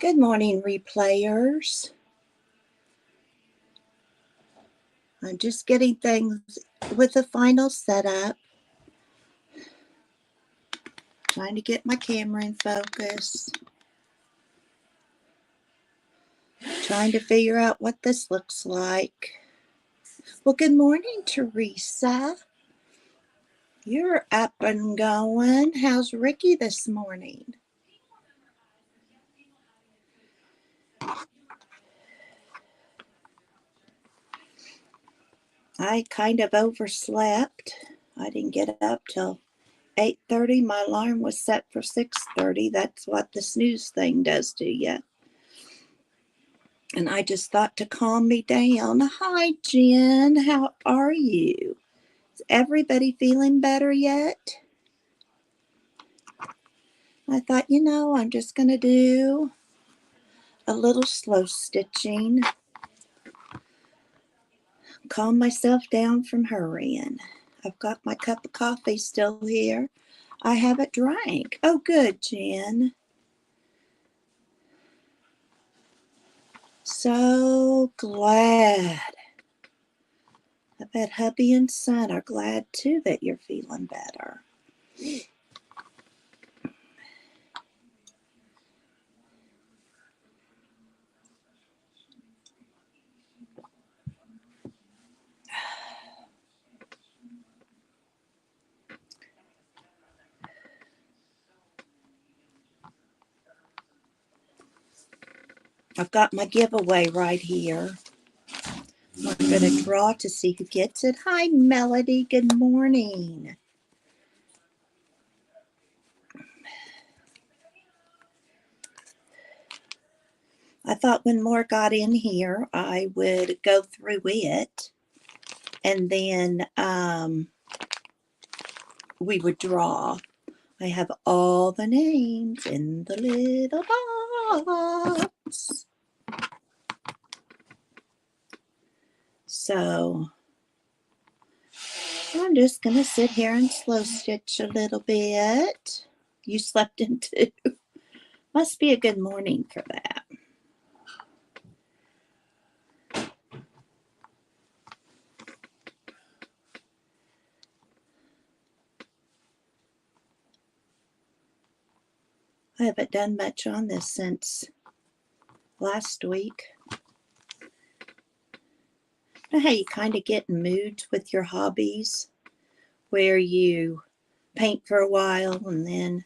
Good morning, replayers. I'm just getting things with the final setup. Trying to get my camera in focus. Trying to figure out what this looks like. Well, good morning, Teresa. You're up and going. How's Ricky this morning? I kind of overslept. I didn't get up till 8:30. My alarm was set for 6:30. That's what the snooze thing does to you. And I just thought to calm me down. Hi, Jen. How are you? Is everybody feeling better yet? I thought, I'm just going to do a little slow stitching. Calm myself down from hurrying. I've got my cup of coffee still here. I haven't drank. Oh, good, Jen. So glad. I bet hubby and son are glad too that you're feeling better. I've got my giveaway right here. I'm going to draw to see who gets it. Hi, Melody. Good morning. I thought when more got in here, I would go through it, and then we would draw. I have all the names in the little box. So I'm just going to sit here and slow stitch a little bit. You slept in too. Must be a good morning for that. I haven't done much on this since last week. You know how you kind of get in moods with your hobbies where you paint for a while and then,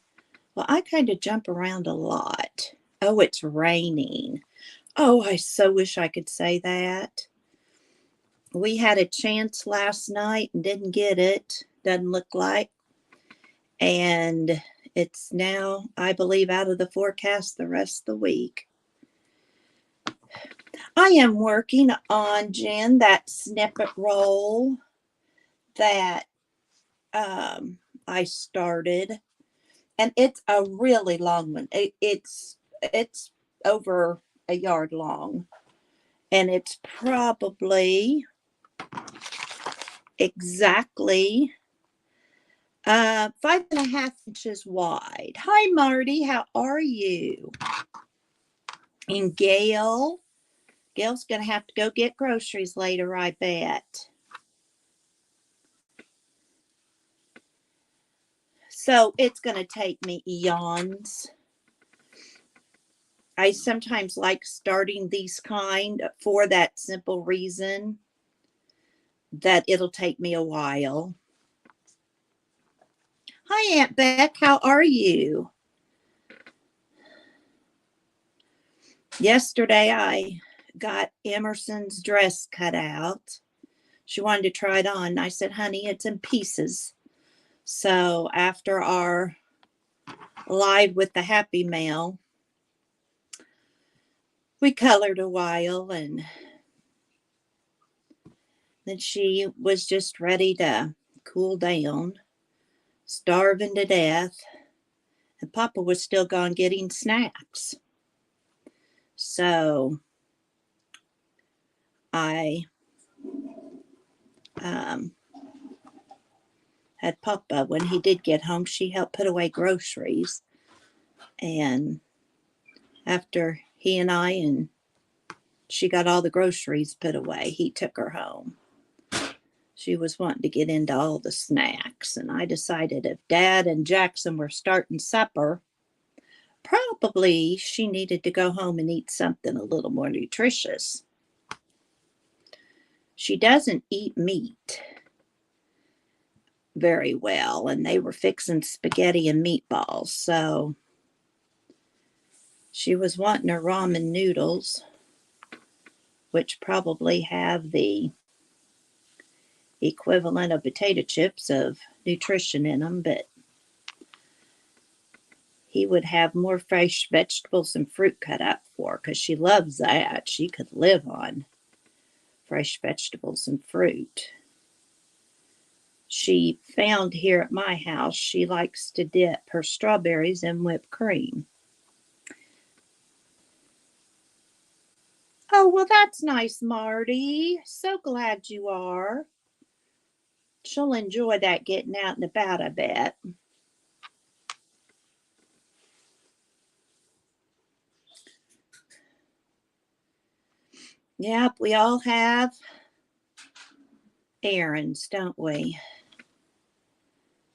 well, I kind of jump around a lot. Oh, it's raining. Oh, I so wish I could say that. We had a chance last night and didn't get it. Doesn't look like. And it's now, I believe, out of the forecast the rest of the week. I am working on, Jen, that snippet roll that I started. And it's a really long one. It's over a yard long. And it's probably exactly 5.5 inches wide. Hi, Marty. How are you? And Gail's going to have to go get groceries later, I bet. So it's going to take me eons. I sometimes like starting these kind for that simple reason that it'll take me a while. Hi, Aunt Beck. How are you? Yesterday, I got Emerson's dress cut out. She wanted to try it on. I said, honey, it's in pieces. So after our live with the Happy Mail, we colored a while, and then she was just ready to cool down, starving to death, and Papa was still gone getting snacks. So I had Papa, when he did get home, she helped put away groceries. And after he and I, and she got all the groceries put away. He took her home. She was wanting to get into all the snacks, and I decided if Dad and Jackson were starting supper, probably she needed to go home and eat something a little more nutritious. She doesn't eat meat very well, and they were fixing spaghetti and meatballs, so she was wanting her ramen noodles, which probably have the equivalent of potato chips of nutrition in them, but he would have more fresh vegetables and fruit cut up for her because she loves that. She could live on fresh vegetables and fruit. She found here at my house, she likes to dip her strawberries in whipped cream. Oh, well, that's nice, Marty. So glad you are. She'll enjoy that getting out and about, I bet. Yep, we all have errands, don't we?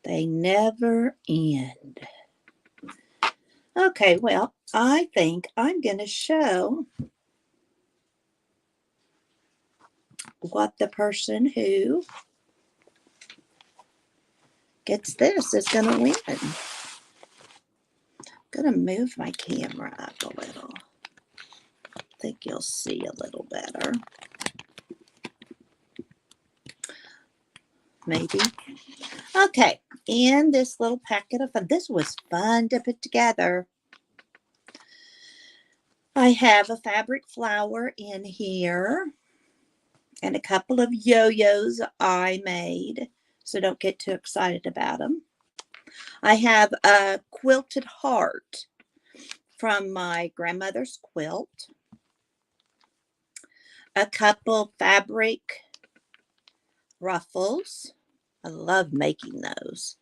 They never end. Okay, well, I think I'm going to show what the person who gets this is going to win. I'm going to move my camera up a little. I think you'll see a little better. Maybe. Okay, in this little packet of fun, this was fun to put together. I have a fabric flower in here and a couple of yo-yos I made, so don't get too excited about them. I have a quilted heart from my grandmother's quilt, a couple fabric ruffles. I love making those.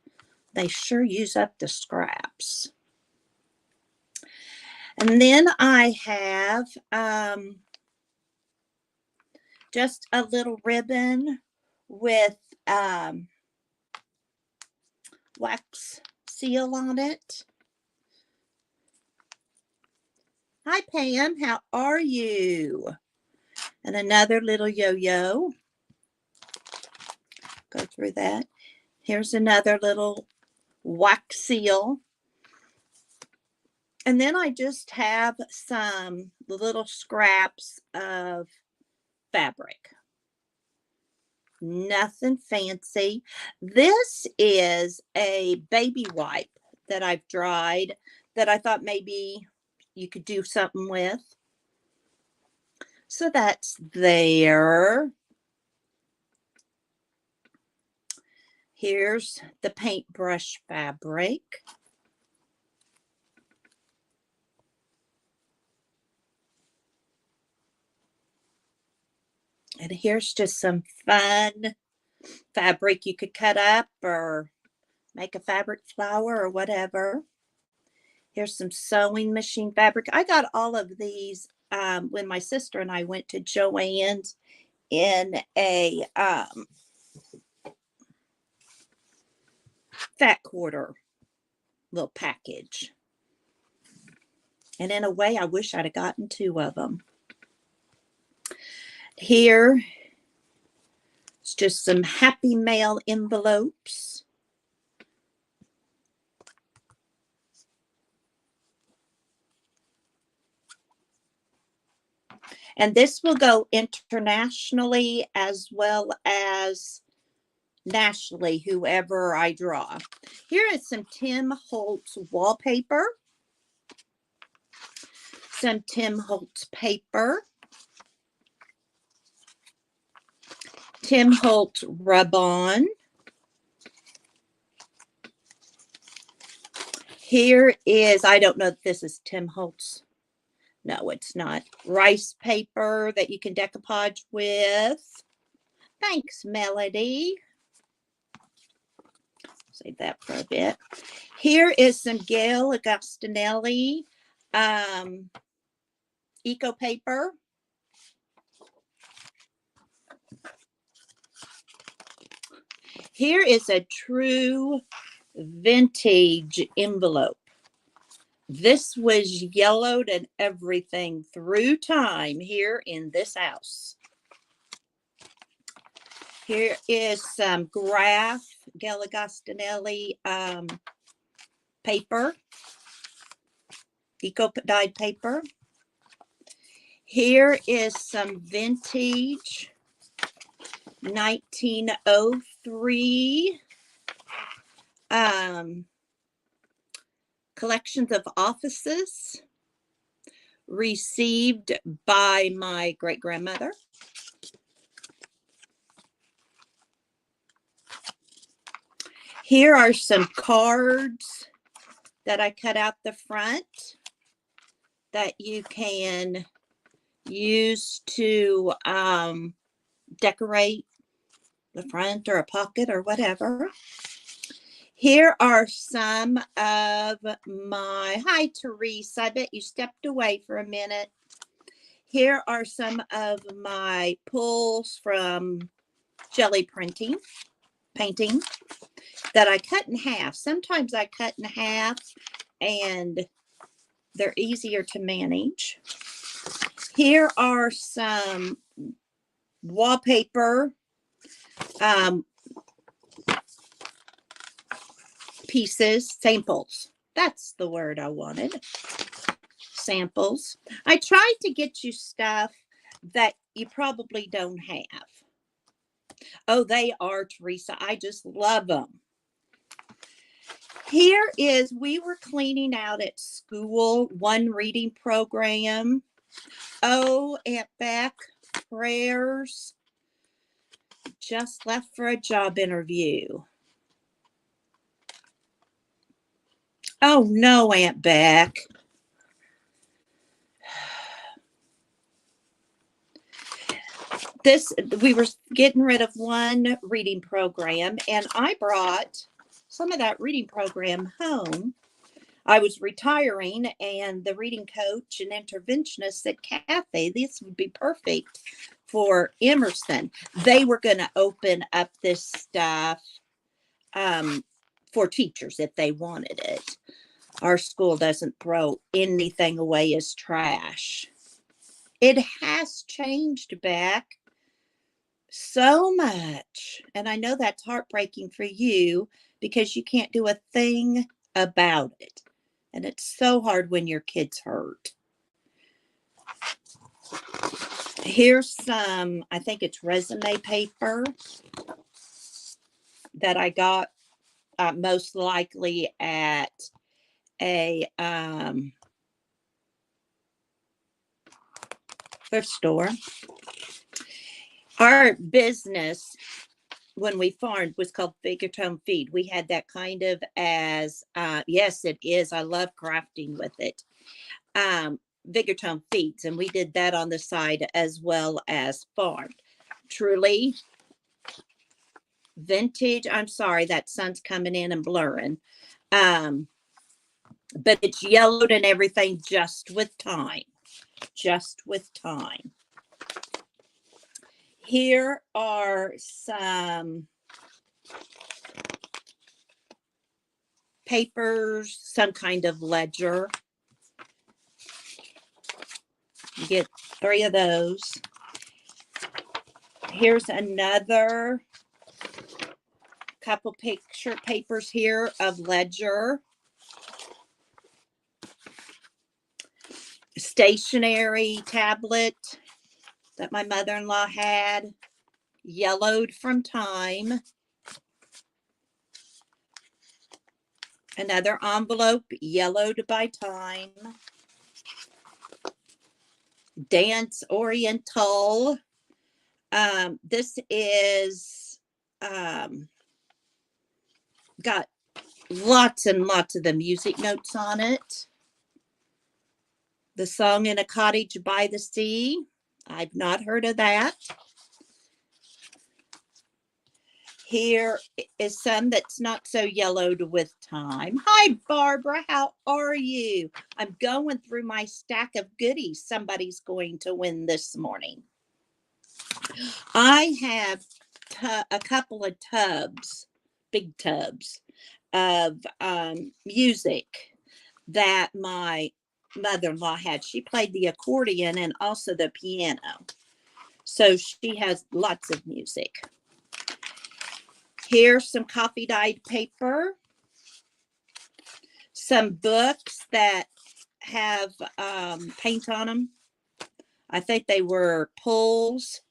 They sure use up the scraps. And then I have just a little ribbon with wax seal on it. Hi, Pam. How are you? And another little yo-yo. Go through that. Here's another little wax seal. And then I just have some little scraps of fabric. Nothing fancy. This is a baby wipe that I've dried that I thought maybe you could do something with. So that's there. Here's the paintbrush fabric. And here's just some fun fabric you could cut up or make a fabric flower or whatever. Here's some sewing machine fabric. I got all of these when my sister and I went to Joann's in a fat quarter little package. And in a way, I wish I'd have gotten 2 of them. Here, it's just some Happy Mail envelopes. And this will go internationally as well as nationally, whoever I draw. Here is some Tim Holtz wallpaper. Some Tim Holtz paper. Tim Holtz rub-on. Here is, I don't know if this is Tim Holtz. No, it's not. Rice paper that you can decoupage with. Thanks, Melody. Save that for a bit. Here is some Gail Agostinelli Eco paper. Here is a true vintage envelope. This was yellowed and everything through time here in this house. Here is some graph Galligastinelli paper, eco dyed paper. Here is some vintage 1903 collections of offices received by my great-grandmother. Here are some cards that I cut out the front that you can use to decorate the front or a pocket or whatever. Here are some of my, hi Teresa, I bet you stepped away for a minute. Here are some of my pulls from jelly painting that I cut in half. Sometimes I cut in half and they're easier to manage. Here are some wallpaper pieces, samples. That's the word I wanted. Samples. I tried to get you stuff that you probably don't have. Oh, they are, Teresa. I just love them. Here is, we were cleaning out at school, one reading program. Oh, Aunt Beck, prayers. Just left for a job interview. Oh, no, Aunt Beck. We were getting rid of one reading program, and I brought some of that reading program home. I was retiring, and the reading coach and interventionist said, Kathy, this would be perfect for Emerson. They were going to open up this stuff for teachers if they wanted it. Our school doesn't throw anything away as trash. It has changed back so much. And I know that's heartbreaking for you because you can't do a thing about it. And it's so hard when your kid's hurt. Here's some, I think it's resume paper that I got most likely at a thrift store. Our business, when we farmed, was called Vigortone Feed. We had that kind of as, yes, it is. I love crafting with it. Vigortone Feeds, and we did that on the side as well as farmed. Truly vintage. I'm sorry, that sun's coming in and blurring. But it's yellowed and everything just with time. Just with time. Here are some papers, some kind of ledger. You get 3 of those. Here's another couple picture papers here of ledger. Stationery tablet that my mother-in-law had, yellowed from time. Another envelope, yellowed by time. Dance Oriental. This is got lots and lots of the music notes on it. The Song in a Cottage by the Sea. I've not heard of that. Here is some that's not so yellowed with time. Hi, Barbara. How are you? I'm going through my stack of goodies somebody's going to win this morning. I have a couple of tubs, big tubs of music that my mother-in-law had. She played the accordion and also the piano. So she has lots of music. Here's some coffee dyed paper. Some books that have paint on them. I think they were pulls.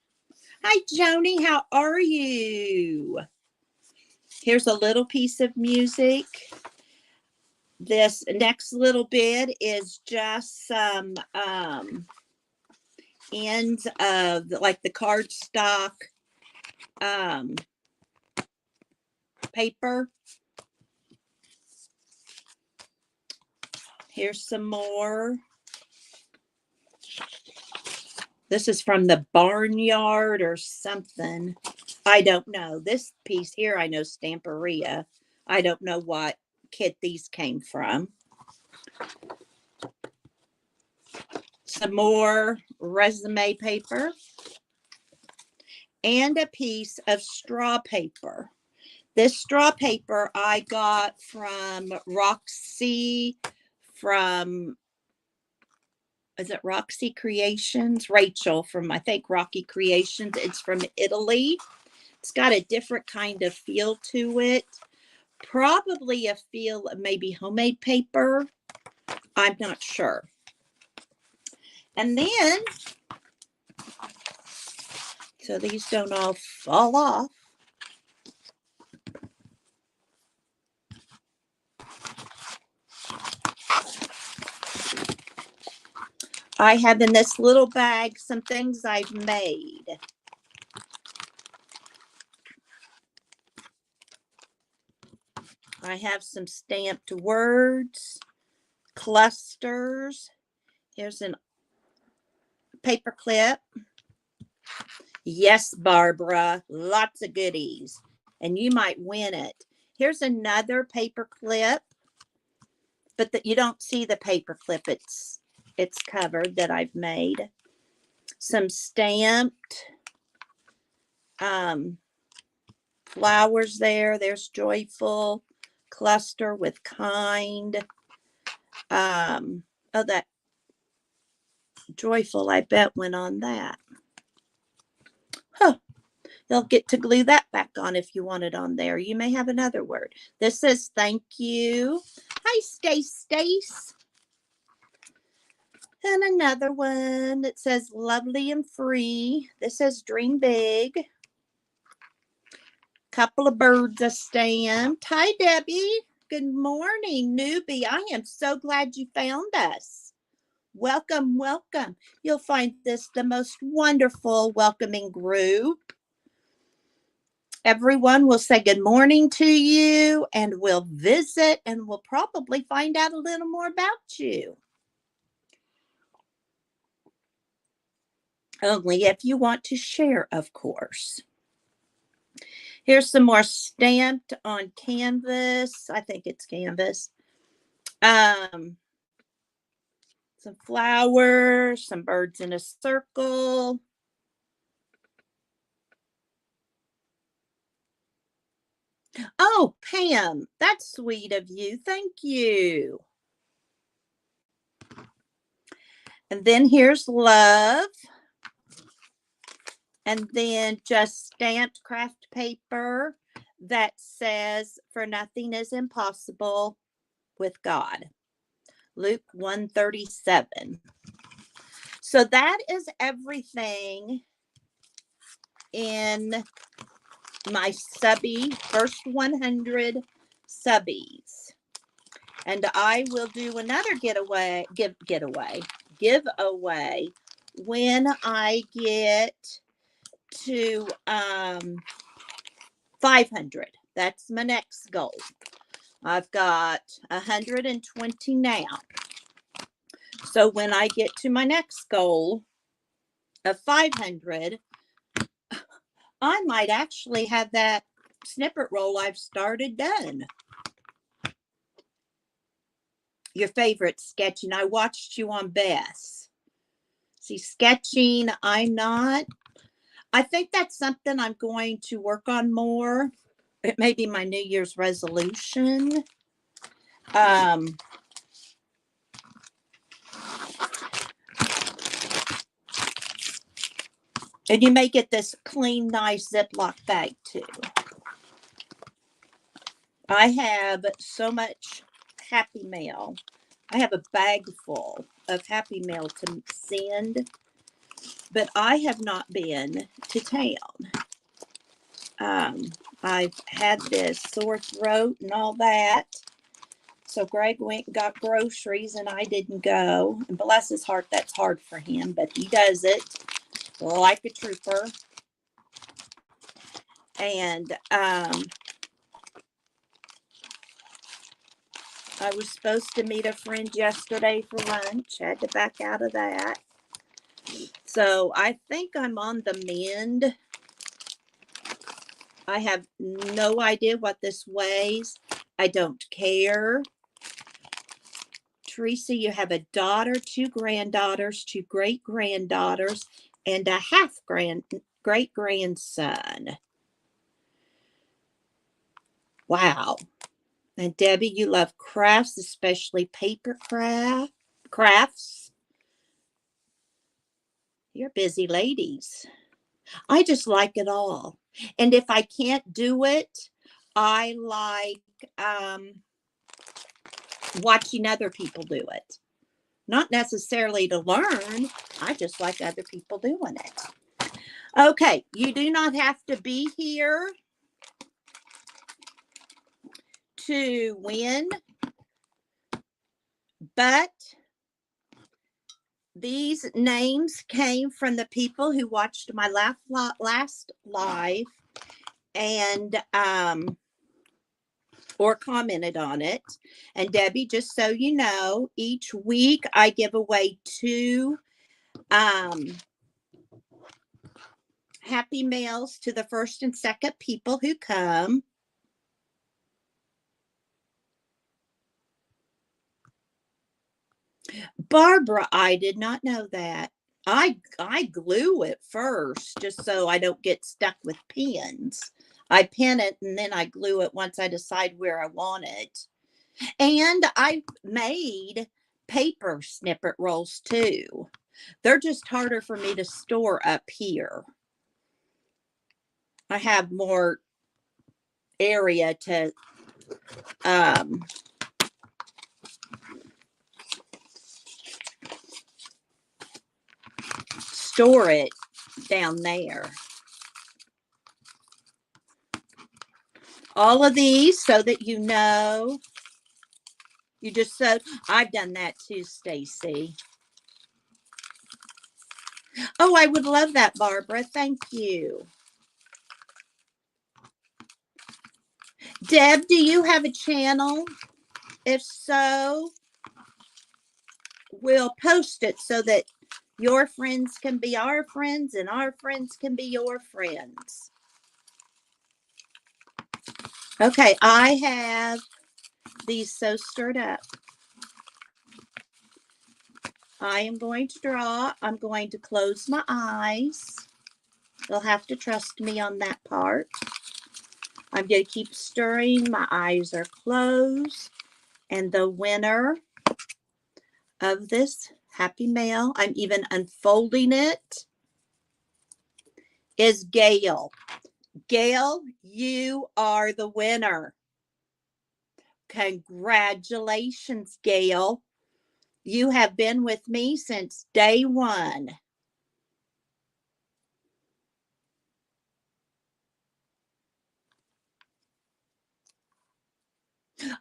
Hi, Joni. How are you? Here's a little piece of music. This next little bit is just some ends of like the cardstock paper. Here's some more. This is from the Barnyard or something. I don't know. This piece here, I know Stamperia. I don't know what kit these came from. Some more resume paper. And a piece of straw paper. This straw paper I got from Roxy, from, is it Roxy Creations? Rachel from, I think, Rocky Creations. It's from Italy. It's got a different kind of feel to it. Probably a feel of maybe homemade paper. I'm not sure. And then, so these don't all fall off. I have in this little bag some things I've made. I have some stamped words, clusters. Here's a paper clip. Yes, Barbara, lots of goodies. And you might win it. Here's another paper clip, but you don't see the paper clip. It's covered that I've made. Some stamped flowers there. There's joyful, cluster with kind. Oh, that joyful, I bet, went on that. Huh. You'll get to glue that back on if you want it on there. You may have another word. This says thank you. Hi, Stace. And another one that says lovely and free. This says dream big. Couple of birds are stamped. Hi, Debbie. Good morning, newbie. I am so glad you found us. Welcome, welcome. You'll find this the most wonderful, welcoming group. Everyone will say good morning to you, and we'll visit, and we'll probably find out a little more about you. Only if you want to share, of course. Here's some more stamped on canvas. I think it's canvas. Some flowers, some birds in a circle. Oh, Pam, that's sweet of you. Thank you. And then here's love. And then just stamped craft paper that says, for nothing is impossible with God. Luke 1:37. So that is everything in my subby, first 100 subbies. And I will do another giveaway when I get to 500. That's my next goal. I've got 120 now. So when I get to my next goal of 500, I might actually have that snippet roll I've started done. Your favorite sketching. I watched you on Bess. See, sketching, I'm not. I think that's something I'm going to work on more. It may be my New Year's resolution. And you may get this clean, nice Ziploc bag too. I have so much Happy Mail. I have a bag full of Happy Mail to send, but I have not been to town. I've had this sore throat and all that. So Greg went and got groceries and I didn't go. And bless his heart, that's hard for him, but he does it like a trooper. And I was supposed to meet a friend yesterday for lunch. Had to back out of that. So I think I'm on the mend. I have no idea what this weighs. I don't care. Teresa, you have a daughter, 2 granddaughters, 2 great-granddaughters, and a great-grandson. Wow. And Debbie, you love crafts, especially paper crafts. You're busy ladies. I just like it all. And if I can't do it, I like watching other people do it. Not necessarily to learn. I just like other people doing it. Okay, you do not have to be here to win, but these names came from the people who watched my last live and or commented on it. And Debbie, just so you know, each week I give away 2 Happy Mails to the first and second people who come. Barbara, I did not know that. I glue it first just so I don't get stuck with pins. I pin it and then I glue it once I decide where I want it. And I made paper snippet rolls too. They're just harder for me to store up here. I have more area to store it down there. All of these so that you know. You just sew. I've done that too, Stacy. Oh, I would love that, Barbara. Thank you. Deb, do you have a channel? If so, we'll post it so that your friends can be our friends and our friends can be your friends. Okay, I have these so stirred up. I am going to draw. I'm going to close my eyes. You'll have to trust me on that part. I'm going to keep stirring. My eyes are closed. And the winner of this Happy Mail, I'm even unfolding it, is Gail. Gail, you are the winner. Congratulations, Gail. You have been with me since day one.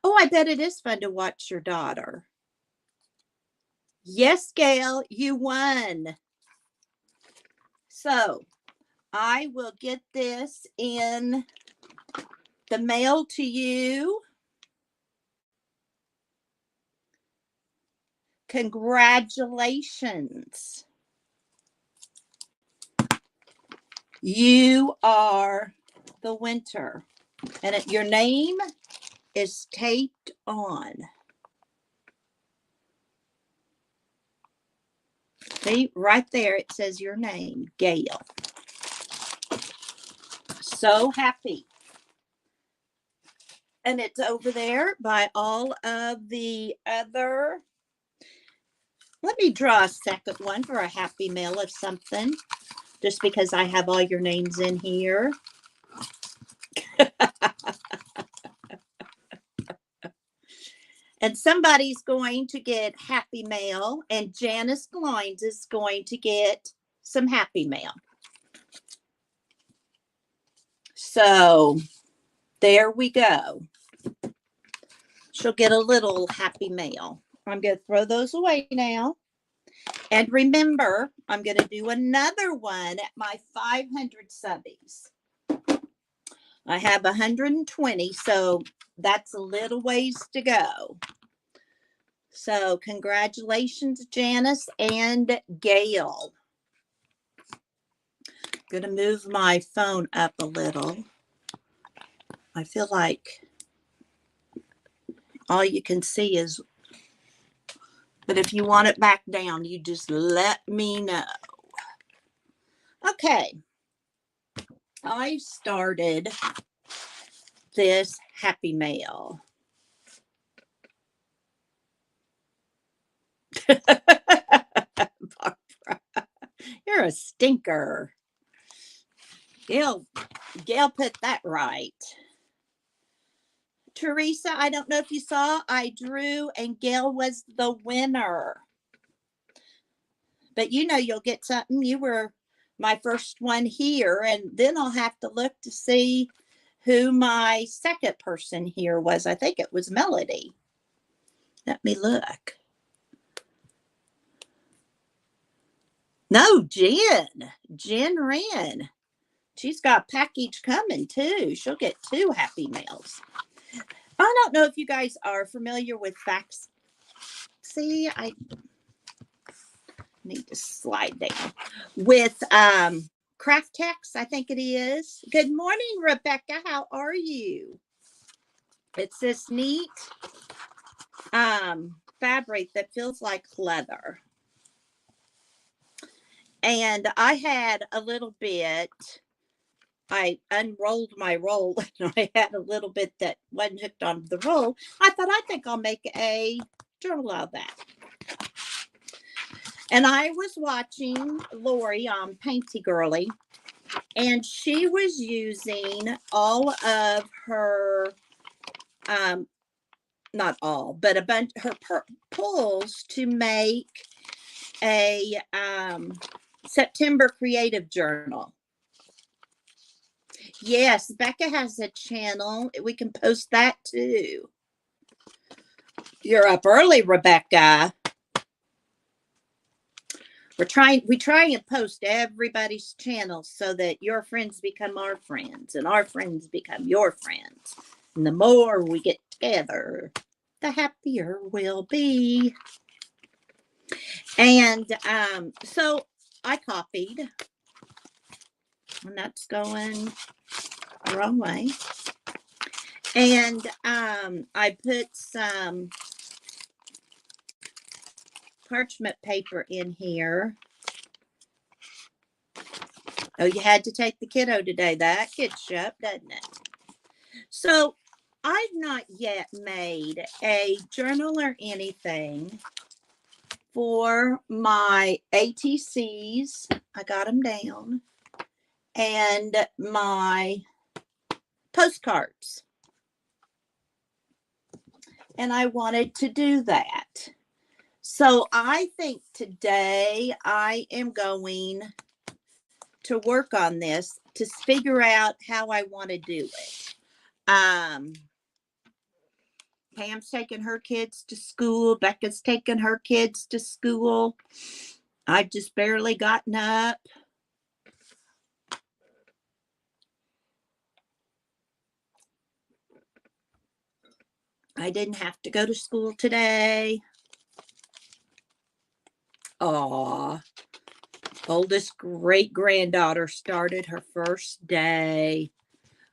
Oh, I bet it is fun to watch your daughter. Yes, Gail, you won. So I will get this in the mail to you. Congratulations. You are the winner. And your name is taped on. See, right there it says your name, Gail. So happy. And it's over there by all of the other. Let me draw a second one for a happy mail of something, just because I have all your names in here. And somebody's going to get happy mail, and Janice Glines is going to get some happy mail. So there we go. She'll get a little happy mail. I'm going to throw those away now. And remember, I'm going to do another one at my 500 subbies. I have 120, so that's a little ways to go. So congratulations, Janice and Gail. Going to move my phone up a little. I feel like all you can see is, but if you want it back down, you just let me know. Okay. I started this happy mail. Barbara, you're a stinker. Gail put that right. Teresa, I don't know if you saw, I drew and Gail was the winner. But you know you'll get something. You were my first one here, and then I'll have to look to see who my second person here was. I think it was Melody. Let me look. No, Jen. Jen Wren. She's got a package coming too. She'll get 2 happy mails. I don't know if you guys are familiar with fax. See, I need to slide down with Craft Text, I think it is. Good morning, Rebecca. How are you? It's this neat fabric that feels like leather. And I had a little bit, I unrolled my roll and I had a little bit that wasn't hooked on the roll. I think I'll make a journal out of that. And I was watching Lori on Painty Girly, and she was using all of her, not all, but a bunch her pulls to make a September creative journal. Yes, Becca has a channel. We can post that too. You're up early, Rebecca. We try and post everybody's channel so that your friends become our friends and our friends become your friends. And the more we get together, the happier we'll be. And so I copied, and that's going the wrong way. And I put some parchment paper in here. Oh, you had to take the kiddo today. That gets you up, doesn't it? So I've not yet made a journal or anything for my ATCs. I got them down. And my postcards. And I wanted to do that. So I think today I am going to work on this to figure out how I want to do it. Pam's taking her kids to school. Becca's taking her kids to school. I've just barely gotten up. I didn't have to go to school today. Aw. Oldest great granddaughter started her first day.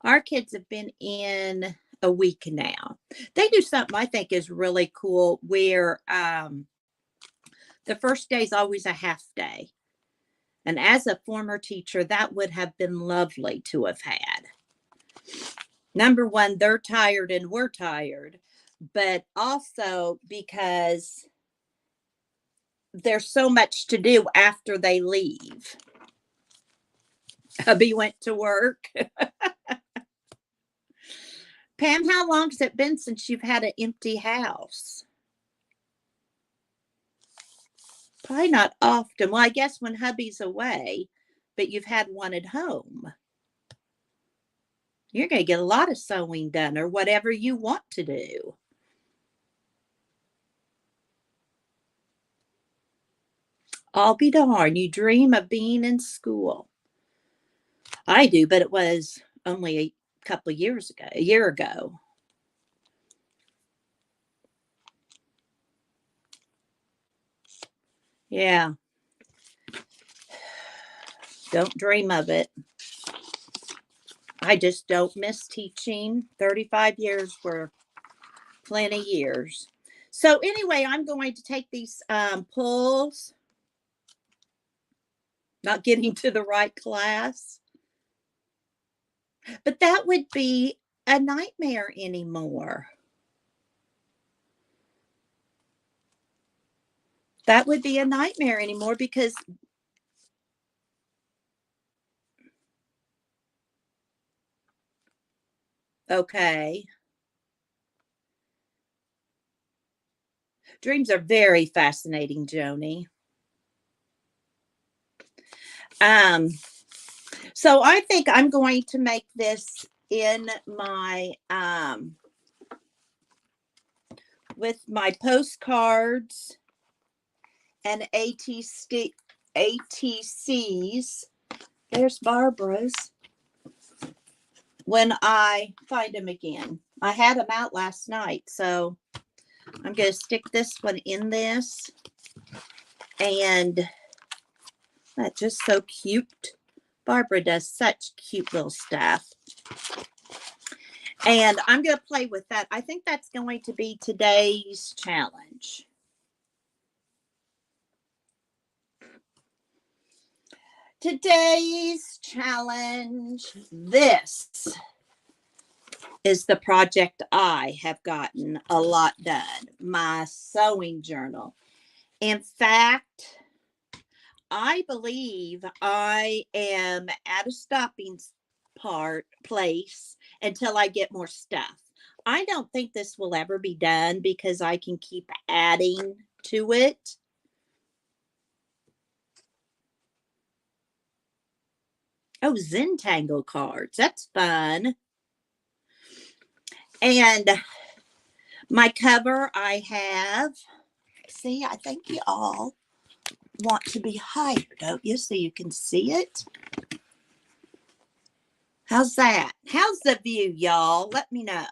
Our kids have been in a week now. They do something I think is really cool where the first day is always a half day. And as a former teacher, that would have been lovely to have had. Number one, they're tired and we're tired, but also because there's so much to do after they leave. Hubby went to work. Pam, how long has it been since you've had an empty house? Probably not often. Well, I guess when hubby's away, but you've had one at home. You're going to get a lot of sewing done or whatever you want to do. I'll be darned. You dream of being in school. I do, but it was only a couple of years ago, a year ago. Yeah. Don't dream of it. I just don't miss teaching. 35 years were plenty years. So anyway, I'm going to take these pulls. Not getting to the right class. But that would be a nightmare anymore. That would be a nightmare anymore because okay. Dreams are very fascinating, Joni. So I think I'm going to make this in my with my postcards and ATCs. There's Barbara's. When I find them again. I had them out last night, so I'm going to stick this one in this. And that's just so cute. Barbara does such cute little stuff. And I'm going to play with that. I think that's going to be today's challenge. Today's challenge. This is the project I have gotten a lot done. My sewing journal. In fact, I believe I am at a stopping place until I get more stuff. I don't think this will ever be done because I can keep adding to it. Oh, Zentangle cards. That's fun. And my cover I have. See, I think you all want to be higher, don't you? So you can see it. How's that? How's the view, y'all? Let me know.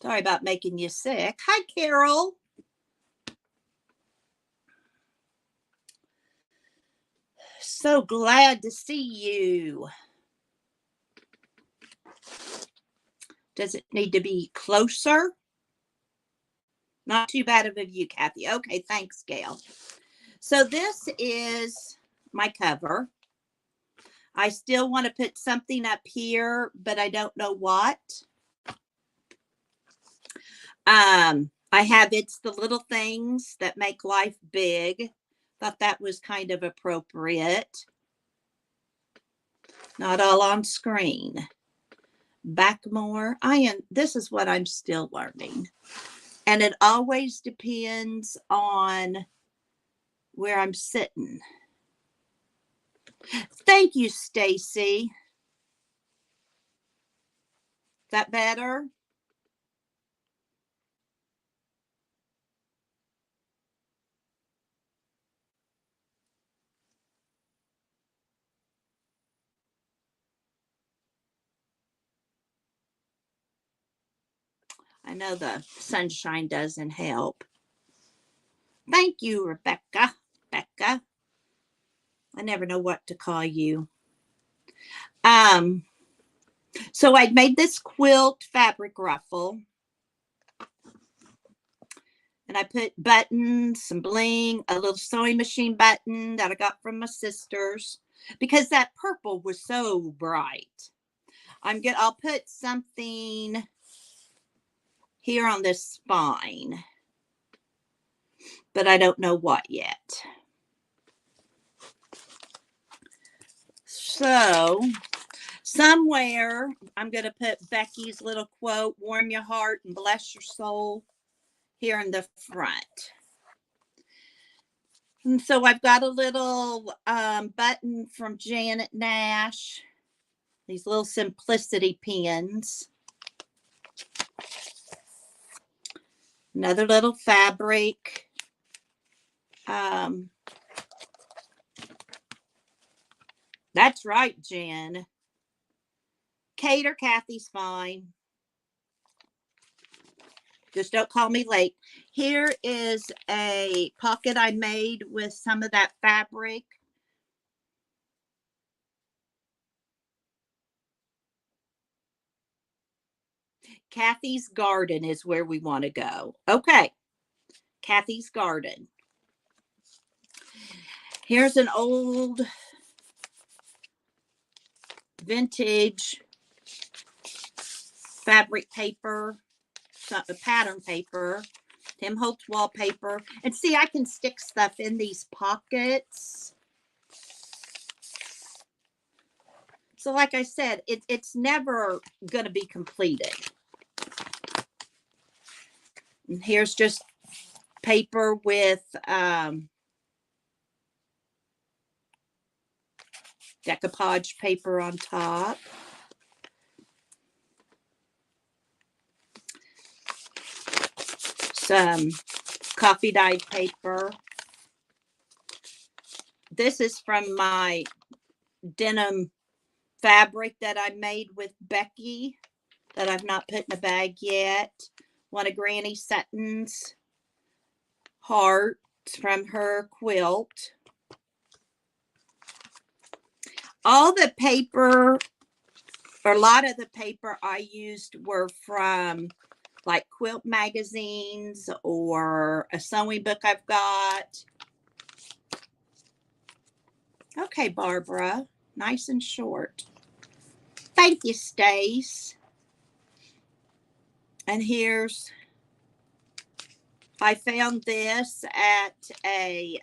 Sorry about making you sick. Hi, Carol. So glad to see you. Does it need to be closer? Not too bad of a view, Kathy. Okay, thanks, Gail. So this is my cover. I still want to put something up here, but I don't know what. I have It's the Little Things That Make Life Big. Thought that was kind of appropriate. Not all on screen. Backmore. This is what I'm still learning. And it always depends on where I'm sitting. Thank you, Stacy. Is that better? I know the sunshine doesn't help. Thank you, Rebecca. Becca. I never know what to call you. So I made this quilt fabric ruffle. And I put buttons, some bling, a little sewing machine button that I got from my sisters because that purple was so bright. I'll put something here on this spine, but I don't know what yet. So somewhere I'm going to put Becky's little quote, warm your heart and bless your soul, here in the front. And so I've got a little button from Janet Nash, these little simplicity pins. Another little fabric. That's right, Jen. Kate or Kathy's fine. Just don't call me late. Here is a pocket I made with some of that fabric. Kathy's Garden is where we want to go. Okay. Kathy's Garden. Here's an old vintage fabric paper, a pattern paper, Tim Holtz wallpaper. And see, I can stick stuff in these pockets. So like I said, it's never going to be completed. And here's just paper with decoupage paper on top. Some coffee dyed paper. This is from my denim fabric that I made with Becky that I've not put in a bag yet. One of Granny Sutton's hearts from her quilt. All the paper, or a lot of the paper I used were from like quilt magazines or a sewing book I've got. Okay, Barbara, nice and short. Thank you, Stace. And here's, I found this at a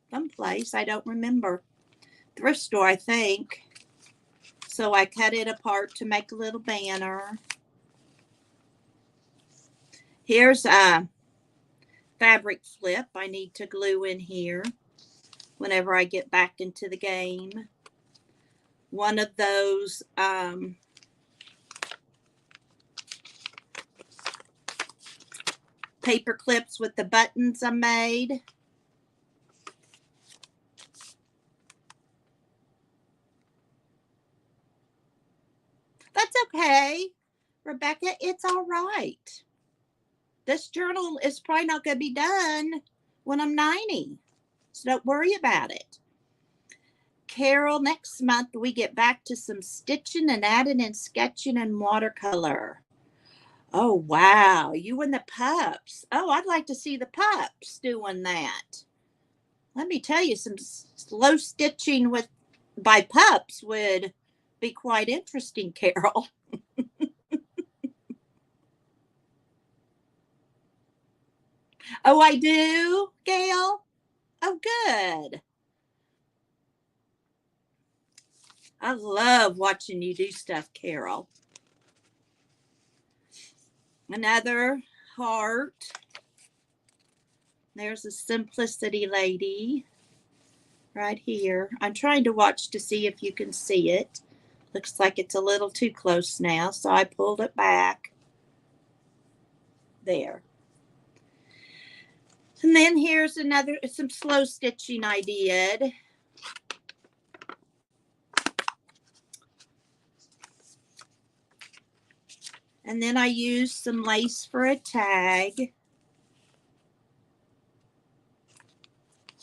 someplace, I don't remember, thrift store, I think. So I cut it apart to make a little banner. Here's a fabric flip I need to glue in here whenever I get back into the game. One of those paper clips with the buttons I made. That's okay, Rebecca, it's all right. This journal is probably not going to be done when I'm 90, so don't worry about it. Carol, next month we get back to some stitching and adding and sketching and watercolor. Oh, wow. You and the pups. Oh, I'd like to see the pups doing that. Let me tell you, some slow stitching by pups would be quite interesting, Carol. Oh, I do, Gail? Oh, good. I love watching you do stuff, Carol. Another heart. There's a simplicity lady right here. I'm trying to watch to see if you can see it. Looks like it's a little too close now, so I pulled it back. There. And then here's some slow stitching I did. And then I used some lace for a tag.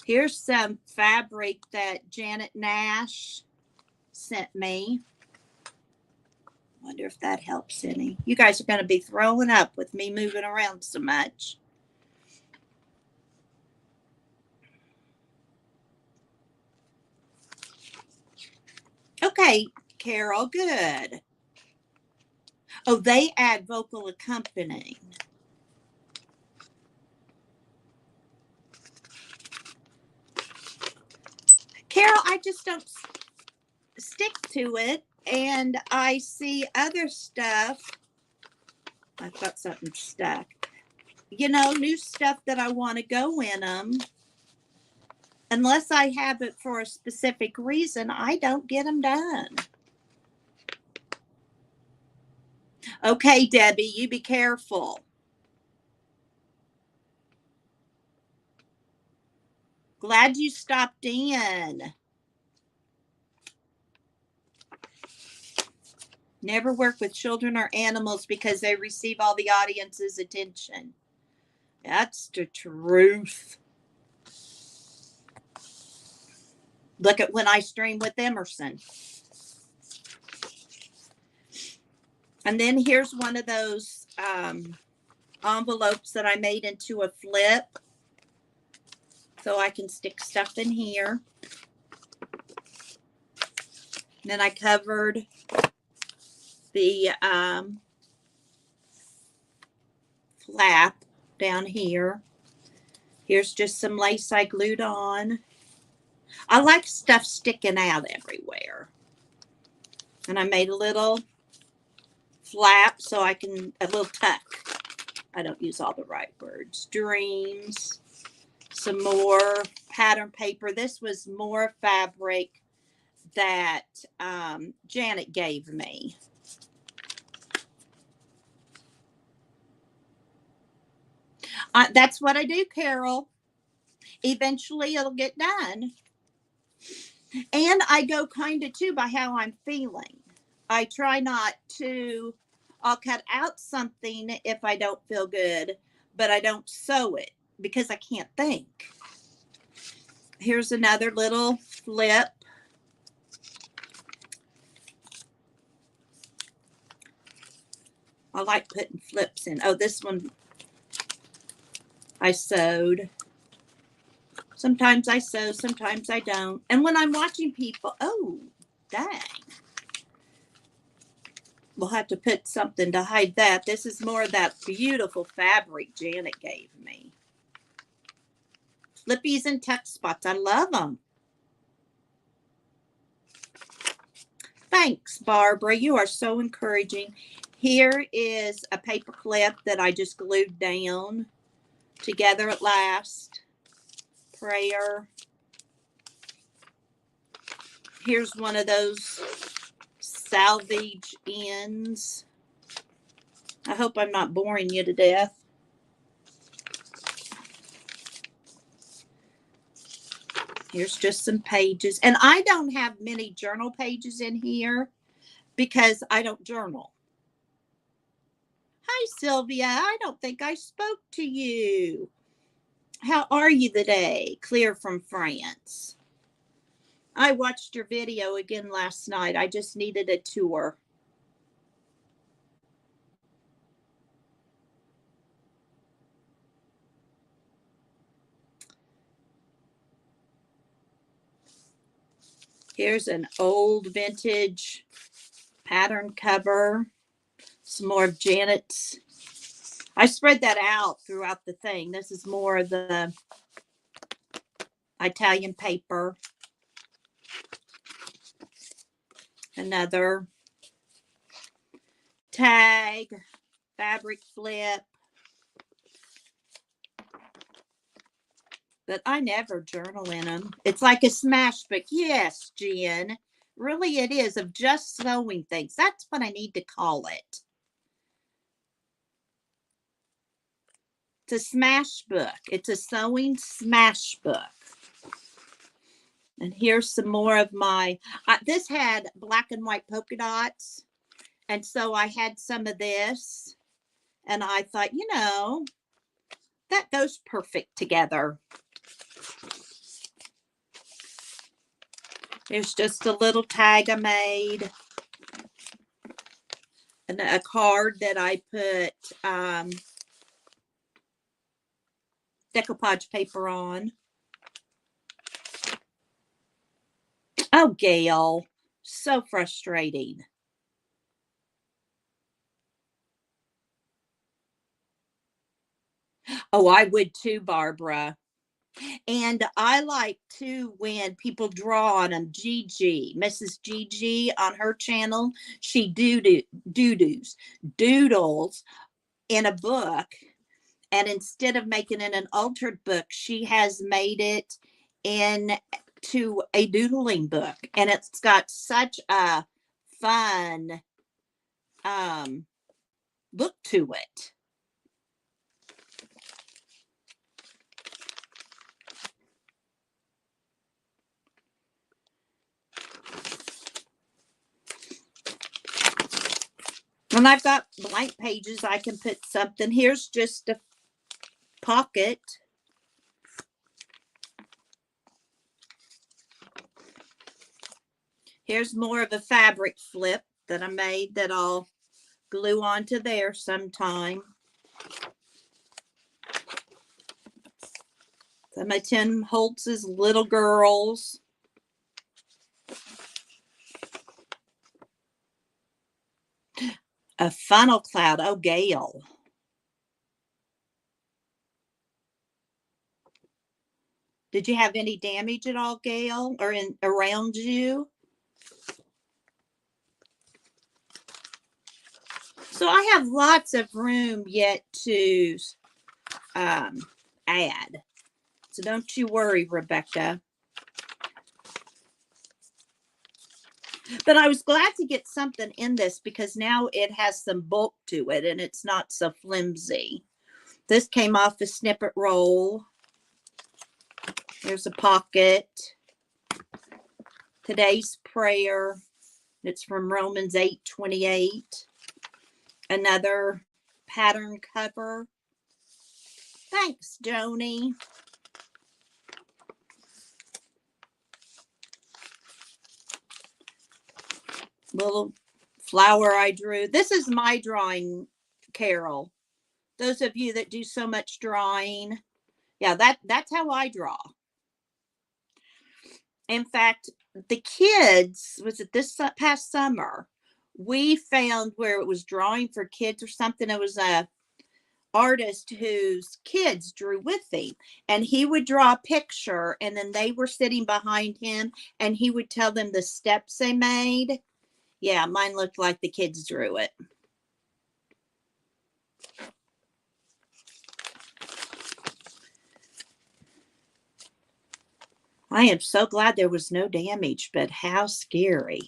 Here's some fabric that Janet Nash sent me. Wonder if that helps any. You guys are going to be throwing up with me moving around so much. Okay, Carol, good. Oh, they add vocal accompanying. Carol, I just don't stick to it, and I see other stuff. I've got something stuck. You know, new stuff that I want to go in them. Unless I have it for a specific reason, I don't get them done. Okay, Debbie, you be careful. Glad you stopped in. Never work with children or animals because they receive all the audience's attention. That's the truth. Look at when I stream with Emerson. And then here's one of those envelopes that I made into a flip. So I can stick stuff in here. And then I covered the flap down here. Here's just some lace I glued on. I like stuff sticking out everywhere. And I made a little flap so I can, a little tuck. I don't use all the right words. Dreams. Some more pattern paper. This was more fabric that Janet gave me. That's what I do, Carol. Eventually it'll get done. And I go kind of too by how I'm feeling. I try not to, I'll cut out something if I don't feel good, but I don't sew it because I can't think. Here's another little flip. I like putting flips in. Oh, this one I sewed. Sometimes I sew, sometimes I don't. And when I'm watching people, oh, dang. We'll have to put something to hide that. This is more of that beautiful fabric Janet gave me. Flippies and tuck spots. I love them. Thanks, Barbara. You are so encouraging. Here is a paper clip that I just glued down. Together at last. Prayer. Here's one of those salvage ends. I hope I'm not boring you to death. Here's just some pages. And I don't have many journal pages in here because I don't journal. Hi, Sylvia. I don't think I spoke to you. How are you today? Clear from France. I watched your video again last night. I just needed a tour. Here's an old vintage pattern cover. Some more of Janet's. I spread that out throughout the thing. This is more of the Italian paper. Another tag, fabric flip. But I never journal in them. It's like a smash book. Yes, Jen. Really it is, of just sewing things. That's what I need to call it. It's a smash book. It's a sewing smash book. And here's some more of my, this had black and white polka dots. And so I had some of this. And I thought, you know, that goes perfect together. There's just a little tag I made. And a card that I put decoupage paper on. Oh, Gail, so frustrating. Oh, I would too, Barbara. And I like too when people draw on them. Gigi, Mrs. Gigi on her channel, she doodles in a book. And instead of making it an altered book, she has made it into a doodling book. And it's got such a fun look to it. When I've got blank pages, I can put something. Here's just a pocket. Here's more of a fabric flip that I made that I'll glue onto there sometime. Some of Tim Holtz's Little Girls. A funnel cloud. Oh, Gail. Did you have any damage at all, Gail, or around you? So I have lots of room yet to add. So don't you worry, Rebecca. But I was glad to get something in this because now it has some bulk to it and it's not so flimsy. This came off a snippet roll. There's a pocket. Today's prayer. It's from Romans 8:28. Another pattern cover. Thanks, Joni. Little flower I drew. This is my drawing, Carol. Those of you that do so much drawing. Yeah, that's how I draw. In fact, the kids, was it this past summer, we found where it was drawing for kids or something. It was a artist whose kids drew with him, and he would draw a picture and then they were sitting behind him and he would tell them the steps they made. Yeah, mine looked like the kids drew it. I am so glad there was no damage, but how scary.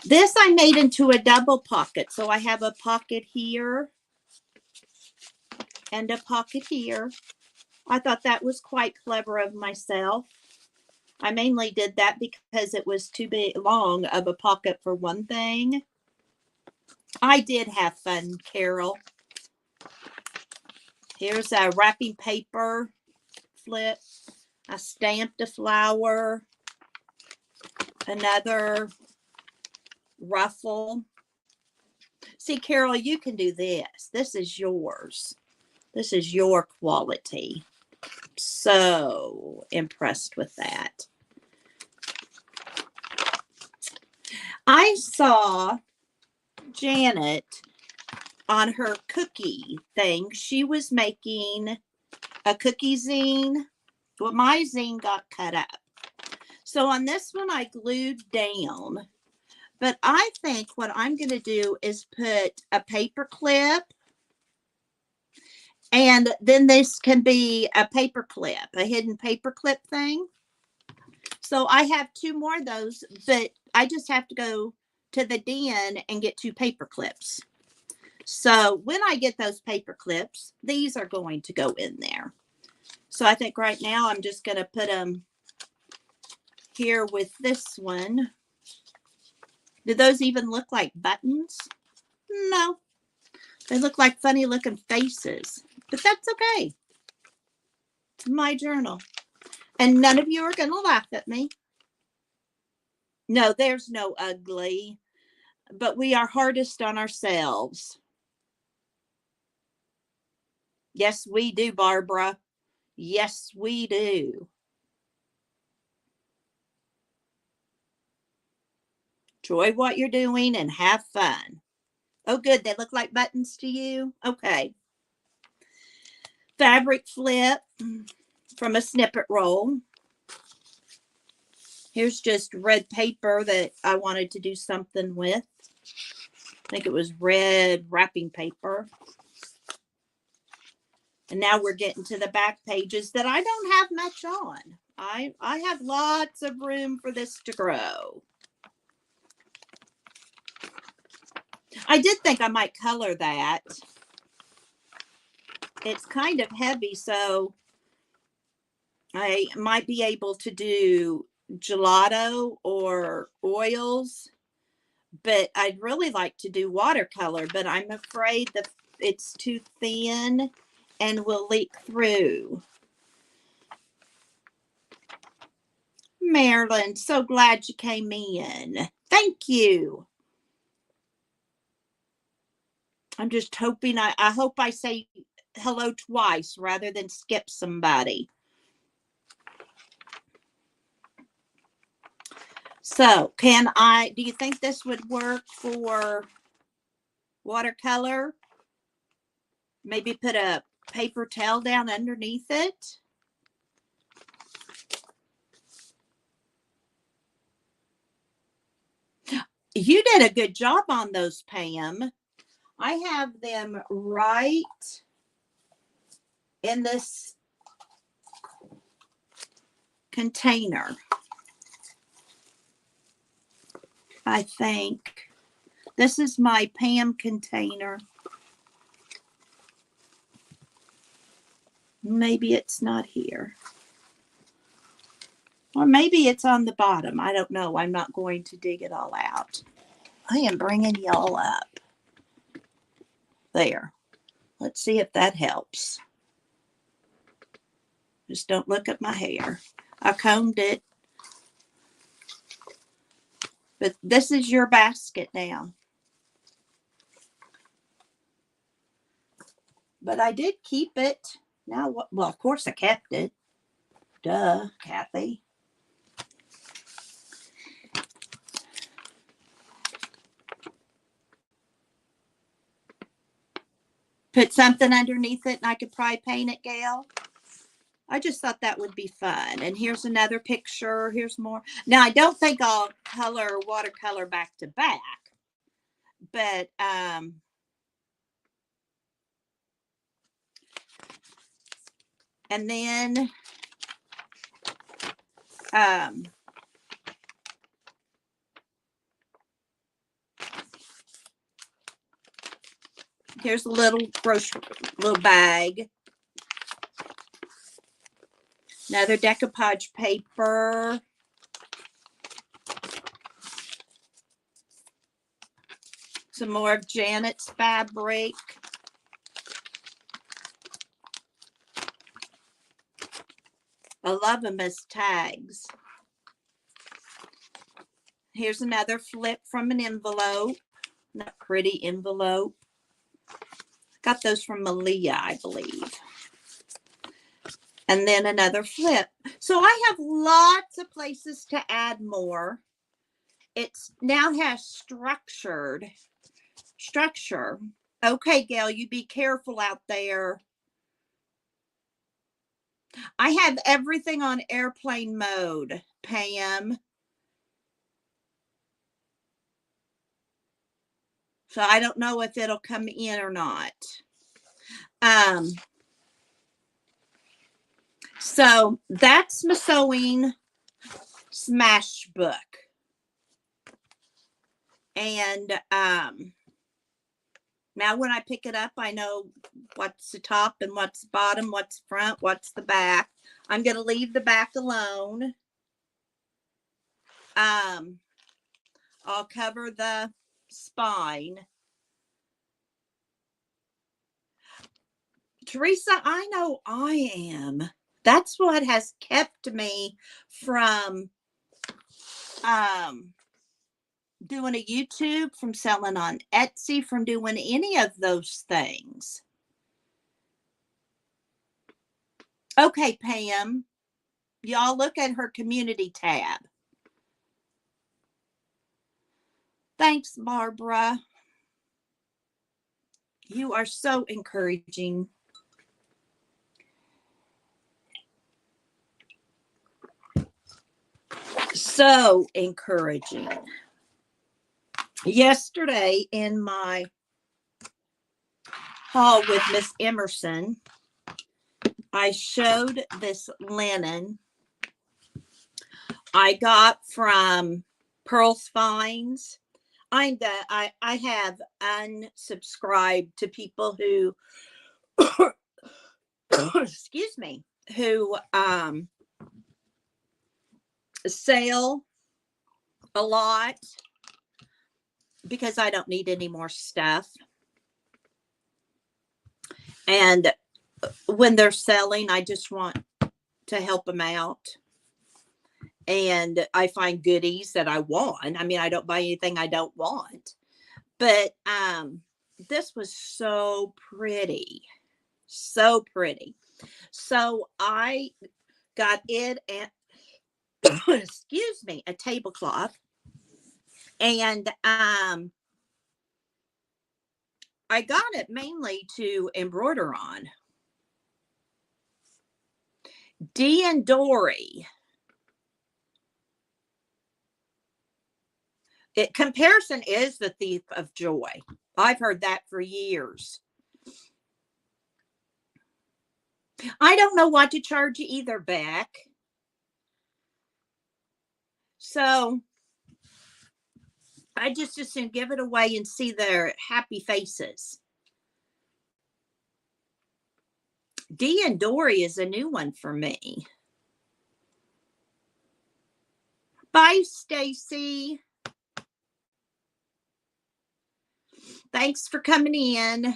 This I made into a double pocket. So I have a pocket here and a pocket here. I thought that was quite clever of myself. I mainly did that because it was too long of a pocket for one thing. I did have fun, Carol. Here's a wrapping paper flip. I stamped a flower. Another ruffle. See, Carol, you can do this. This is yours. This is your quality. So impressed with that. I saw Janet on her cookie thing. She was making a cookie zine. Well, my zine got cut up. So on this one, I glued down. But I think what I'm going to do is put a paper clip. And then this can be a paper clip, a hidden paper clip thing. So I have two more of those, but I just have to go to the den and get two paper clips. So when I get those paper clips, these are going to go in there. So I think right now I'm just going to put them here with this one. Do those even look like buttons? No. They look like funny looking faces, but that's okay. It's my journal. And none of you are going to laugh at me. No, there's no ugly, but we are hardest on ourselves. Yes, we do, Barbara. Yes, we do. Enjoy what you're doing and have fun. Oh, good. They look like buttons to you? Okay. Fabric flip from a snippet roll. Here's just red paper that I wanted to do something with. I think it was red wrapping paper. And now we're getting to the back pages that I don't have much on. I have lots of room for this to grow. I did think I might color that. It's kind of heavy, so I might be able to do gelato or oils, but I'd really like to do watercolor, but I'm afraid that it's too thin and will leak through. Marilyn, so glad you came in. Thank you. I'm just hoping, I hope I say hello twice rather than skip somebody. So do you think this would work for watercolor? Maybe put a paper towel down underneath it. You did a good job on those, Pam. I have them right in this container. I think this is my Pam container. Maybe it's not here. Or maybe it's on the bottom. I don't know. I'm not going to dig it all out. I am bringing y'all up. There. Let's see if that helps. Just don't look at my hair. I combed it. But this is your basket now. But I did keep it. Now, well, of course I kept it. Duh, Kathy. Put something underneath it and I could probably paint it, Gail. I just thought that would be fun. And here's another picture. Here's more. Now, I don't think I'll color watercolor back to back. But and then here's a little bag. Another decoupage paper. Some more of Janet's fabric. I love them as tags. Here's another flip from an envelope. That pretty envelope. Got those from Malia, I believe. And then another flip. So I have lots of places to add more. It's now has structure. Okay, Gail, you be careful out there. I have everything on airplane mode, Pam. So I don't know if it'll come in or not. So that's my sewing smash book. And now when I pick it up, I know what's the top and what's the bottom, what's the front, what's the back. I'm going to leave the back alone. I'll cover the spine. Teresa, I know I am That's what has kept me from doing a YouTube, from selling on Etsy, from doing any of those things. Okay, Pam, y'all look at her community tab. Thanks, Barbara. You are so encouraging. So encouraging. Yesterday in my haul with Miss Emerson, I showed this linen I got from Pearl's Finds. I have unsubscribed to people who excuse me, who sell a lot because I don't need any more stuff. And when they're selling, I just want to help them out. And I find goodies that I want. I mean, I don't buy anything I don't want. But this was so pretty. So pretty. So I got it and excuse me, a tablecloth. And I got it mainly to embroider on. Dee and Dory. Comparison is the thief of joy. I've heard that for years. I don't know what to charge you either, Beck. So I just assume give it away and see their happy faces. Dee and Dory is a new one for me. Bye, Stacy. Thanks for coming in.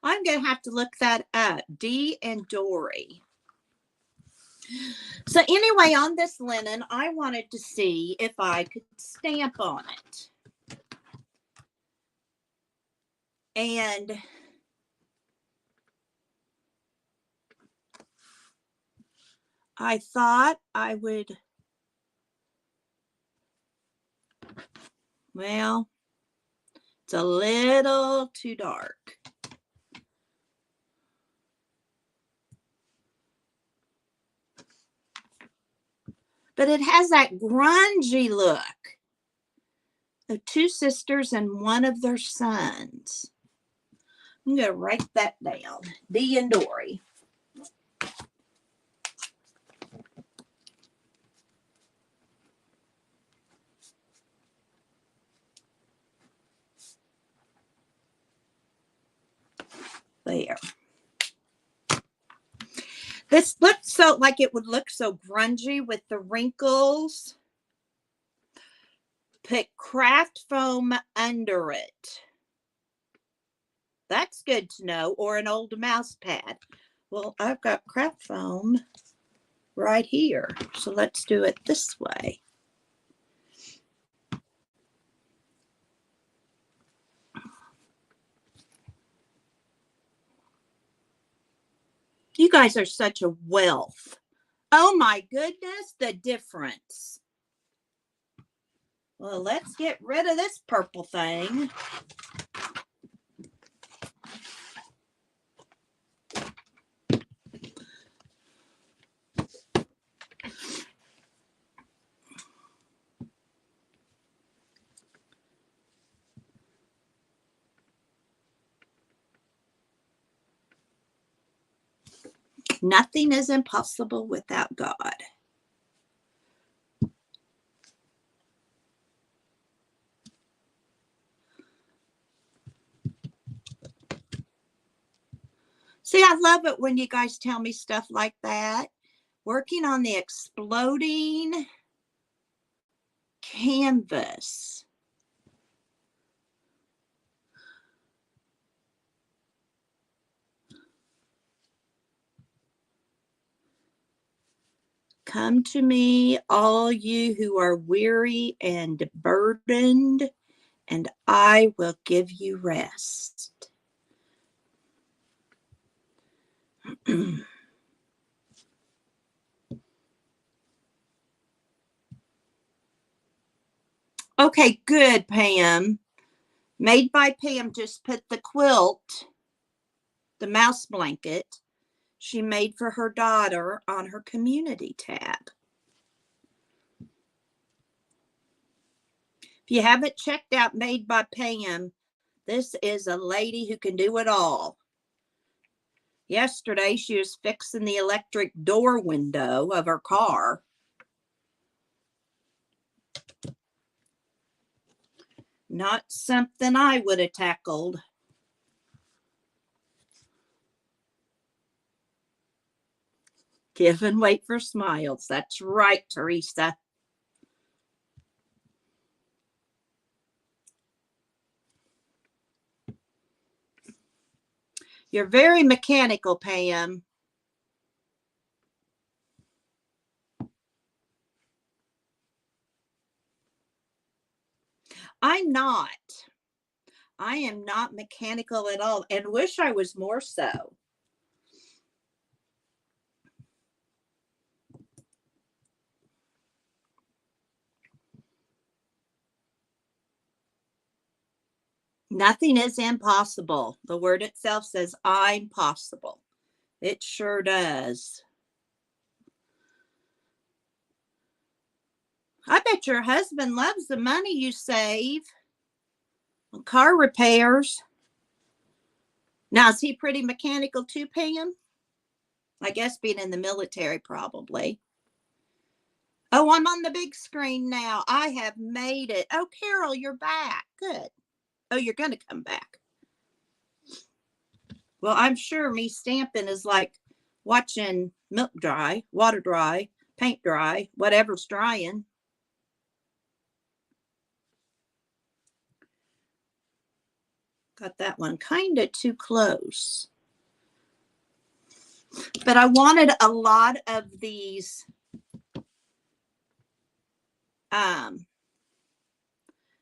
I'm going to have to look that up. Dee and Dory. So anyway, on this linen, I wanted to see if I could stamp on it. And I thought I would, well, it's a little too dark. But it has that grungy look of two sisters and one of their sons. I'm going to write that down. Dee and Dory. There. This looks so like it would look so grungy with the wrinkles. Put craft foam under it. That's good to know. Or an old mouse pad. Well, I've got craft foam right here. So let's do it this way. You guys are such a wealth. Oh my goodness, the difference. Well, let's get rid of this purple thing. Nothing is impossible without God. See, I love it when you guys tell me stuff like that. Working on the exploding canvas. Come to me, all you who are weary and burdened, and I will give you rest. Okay, good, Pam. Made by Pam just put the quilt, the mouse blanket she made for her daughter, on her community tab. If you haven't checked out Made by Pam, this is a lady who can do it all. Yesterday, she was fixing the electric door window of her car. Not something I would have tackled. Give and wait for smiles. That's right, Teresa. You're very mechanical, Pam. I'm not. I am not mechanical at all, and wish I was more so. Nothing is impossible. The word itself says, I'm possible. It sure does. I bet your husband loves the money you save on car repairs. Now, is he pretty mechanical too, Pam? I guess being in the military, probably. Oh, I'm on the big screen now. I have made it. Oh, Carol, you're back. Good. Oh, you're going to come back. Well, I'm sure me stamping is like watching milk dry, water dry, paint dry, whatever's drying. Got that one kind of too close. But I wanted a lot of these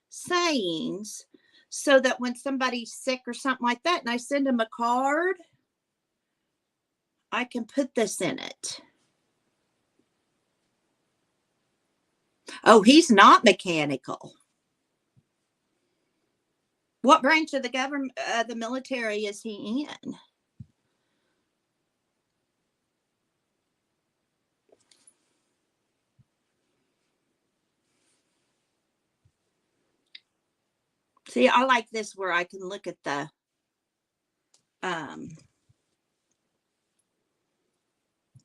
sayings so that when somebody's sick or something like that and I send them a card, I can put this in it. Oh, he's not mechanical. What branch of the government, the military, is he in? See, I like this where I can look at the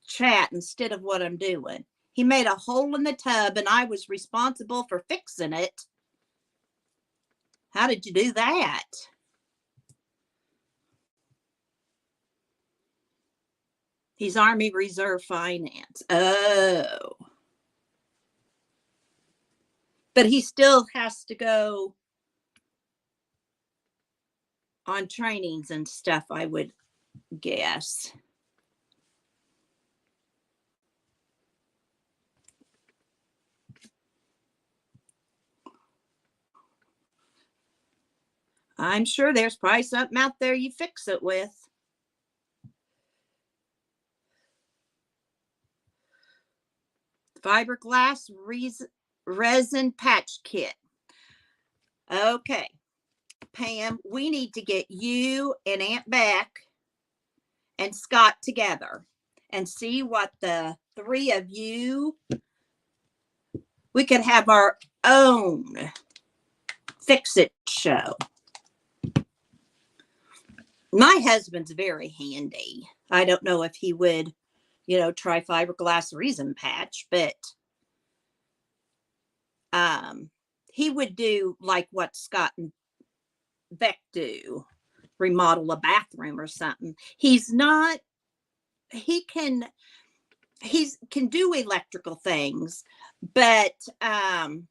chat instead of what I'm doing. He made a hole in the tub and I was responsible for fixing it. How did you do that? He's Army Reserve Finance. Oh. But he still has to go on trainings and stuff, I would guess. I'm sure there's probably something out there you fix it with. Fiberglass resin patch kit. Okay, Pam, we need to get you and Aunt Beck and Scott together and see what the three of you, we could have our own fix-it show. My husband's very handy. I don't know if he would, try fiberglass resin patch, but he would do like what Scott and Beck do, remodel a bathroom or something. He can do electrical things, but I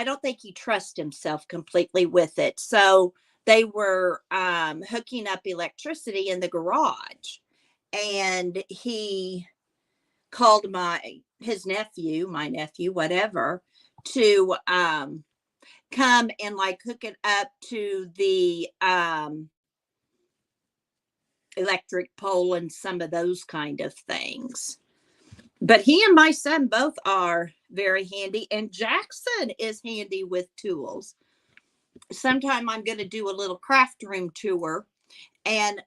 don't think he trusts himself completely with it. So they were hooking up electricity in the garage, and he called his nephew, my nephew, whatever, to come and like hook it up to the electric pole and some of those kind of things. But he and my son both are very handy, and Jackson is handy with tools. Sometime I'm going to do a little craft room tour, and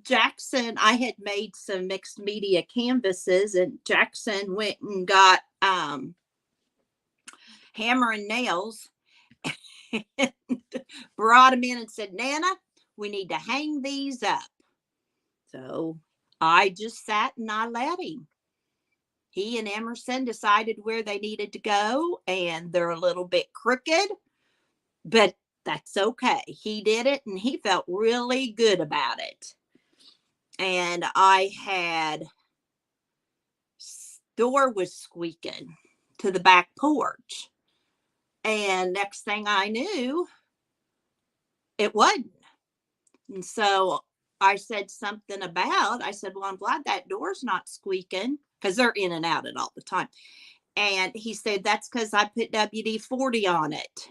Jackson, I had made some mixed media canvases, and Jackson went and got hammer and nails and brought them in and said, Nana, we need to hang these up. So I just sat and I let him. He and Emerson decided where they needed to go, and they're a little bit crooked, but that's okay. He did it, and he felt really good about it. And I had door was squeaking to the back porch, and next thing I knew, it wasn't. And so I said something I said, well, I'm glad that door's not squeaking, because they're in and out it all the time. And he said, that's because I put WD-40 on it.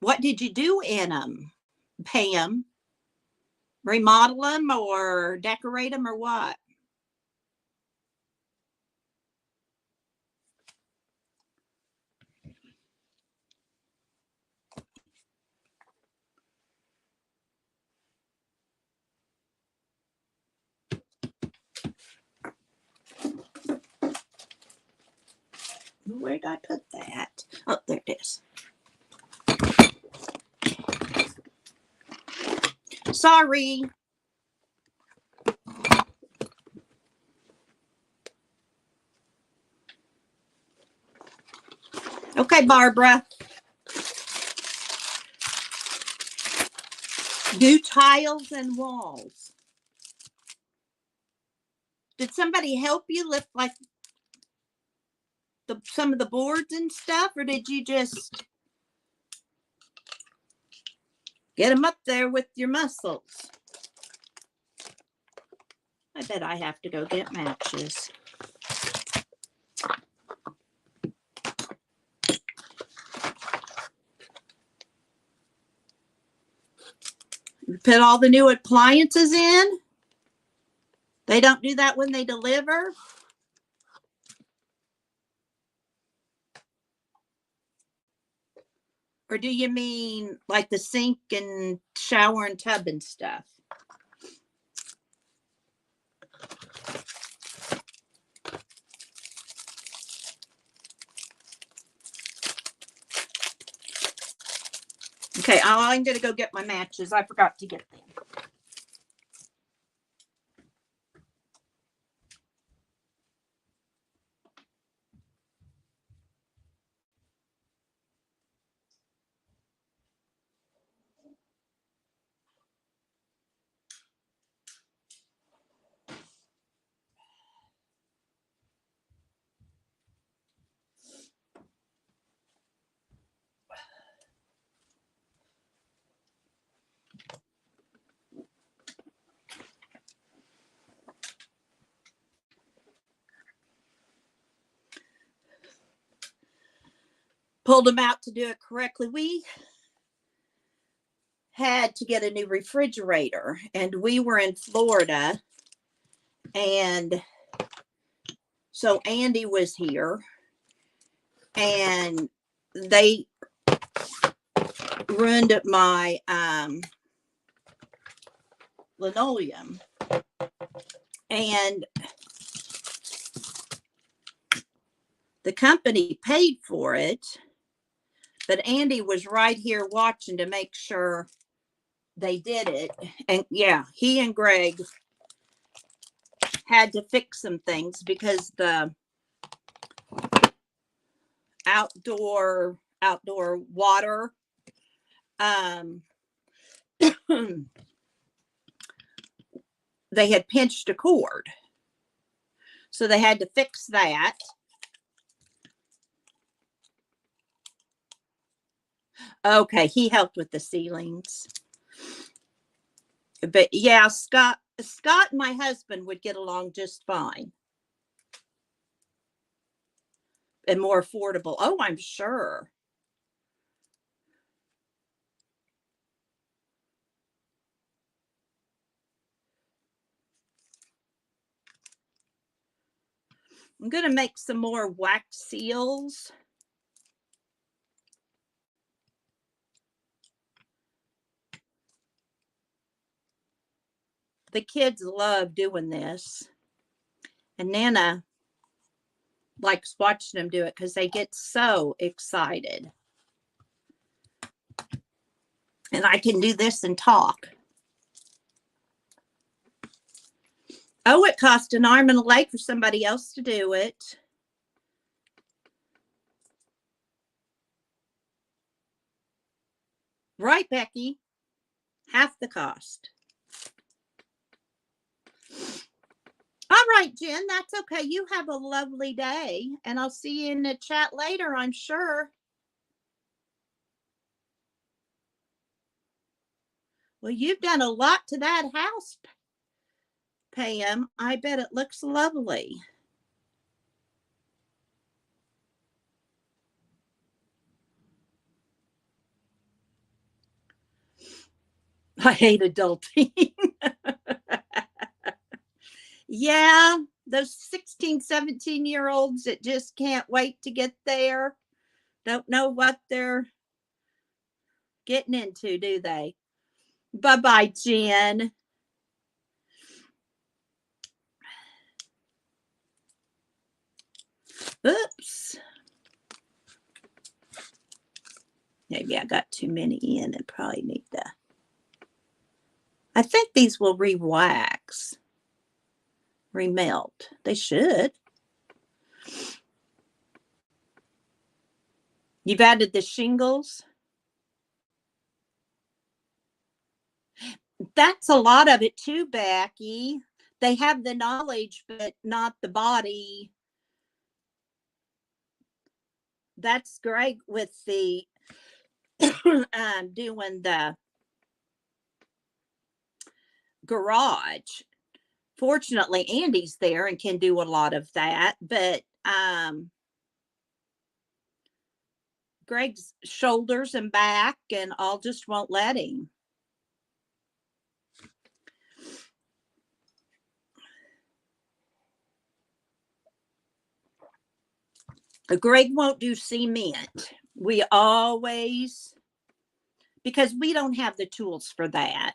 What did you do in them, Pam? Remodel them or decorate them or what? Where did I put that? Oh, there it is. Sorry. Okay, Barbara. Do tiles and walls. Did somebody help you lift like some of the boards and stuff, or did you just get them up there with your muscles? I bet I have to go get matches. You put all the new appliances in? They don't do that when they deliver? Or do you mean like the sink and shower and tub and stuff? Okay, I'm going to go get my matches. I forgot to get them. Pulled them out to do it correctly. We had to get a new refrigerator, and we were in Florida, and so Andy was here, and they ruined my linoleum, and the company paid for it, but Andy was right here watching to make sure they did it. And yeah, he and Greg had to fix some things because the outdoor water they had pinched a cord, so they had to fix that. Okay, he helped with the ceilings. But yeah, Scott, and my husband would get along just fine and more affordable. Oh, I'm sure. I'm going to make some more wax seals. The kids love doing this. And Nana likes watching them do it because they get so excited. And I can do this and talk. Oh, it cost an arm and a leg for somebody else to do it. Right, Becky? Half the cost. All right, Jen, that's okay. You have a lovely day, and I'll see you in the chat later, I'm sure. Well, you've done a lot to that house, Pam. I bet it looks lovely. I hate adulting. Yeah, those 16, 17-year-olds that just can't wait to get there. Don't know what they're getting into, do they? Bye-bye, Jen. Oops. Maybe I got too many in and probably need to. I think these will re-wax, remelt. They should. You've added the shingles. That's a lot of it too, Becky. They have the knowledge, but not the body. That's great with the doing the garage. Fortunately, Andy's there and can do a lot of that, but Greg's shoulders and back and all just won't let him. Greg won't do cement. We always, because we don't have the tools for that.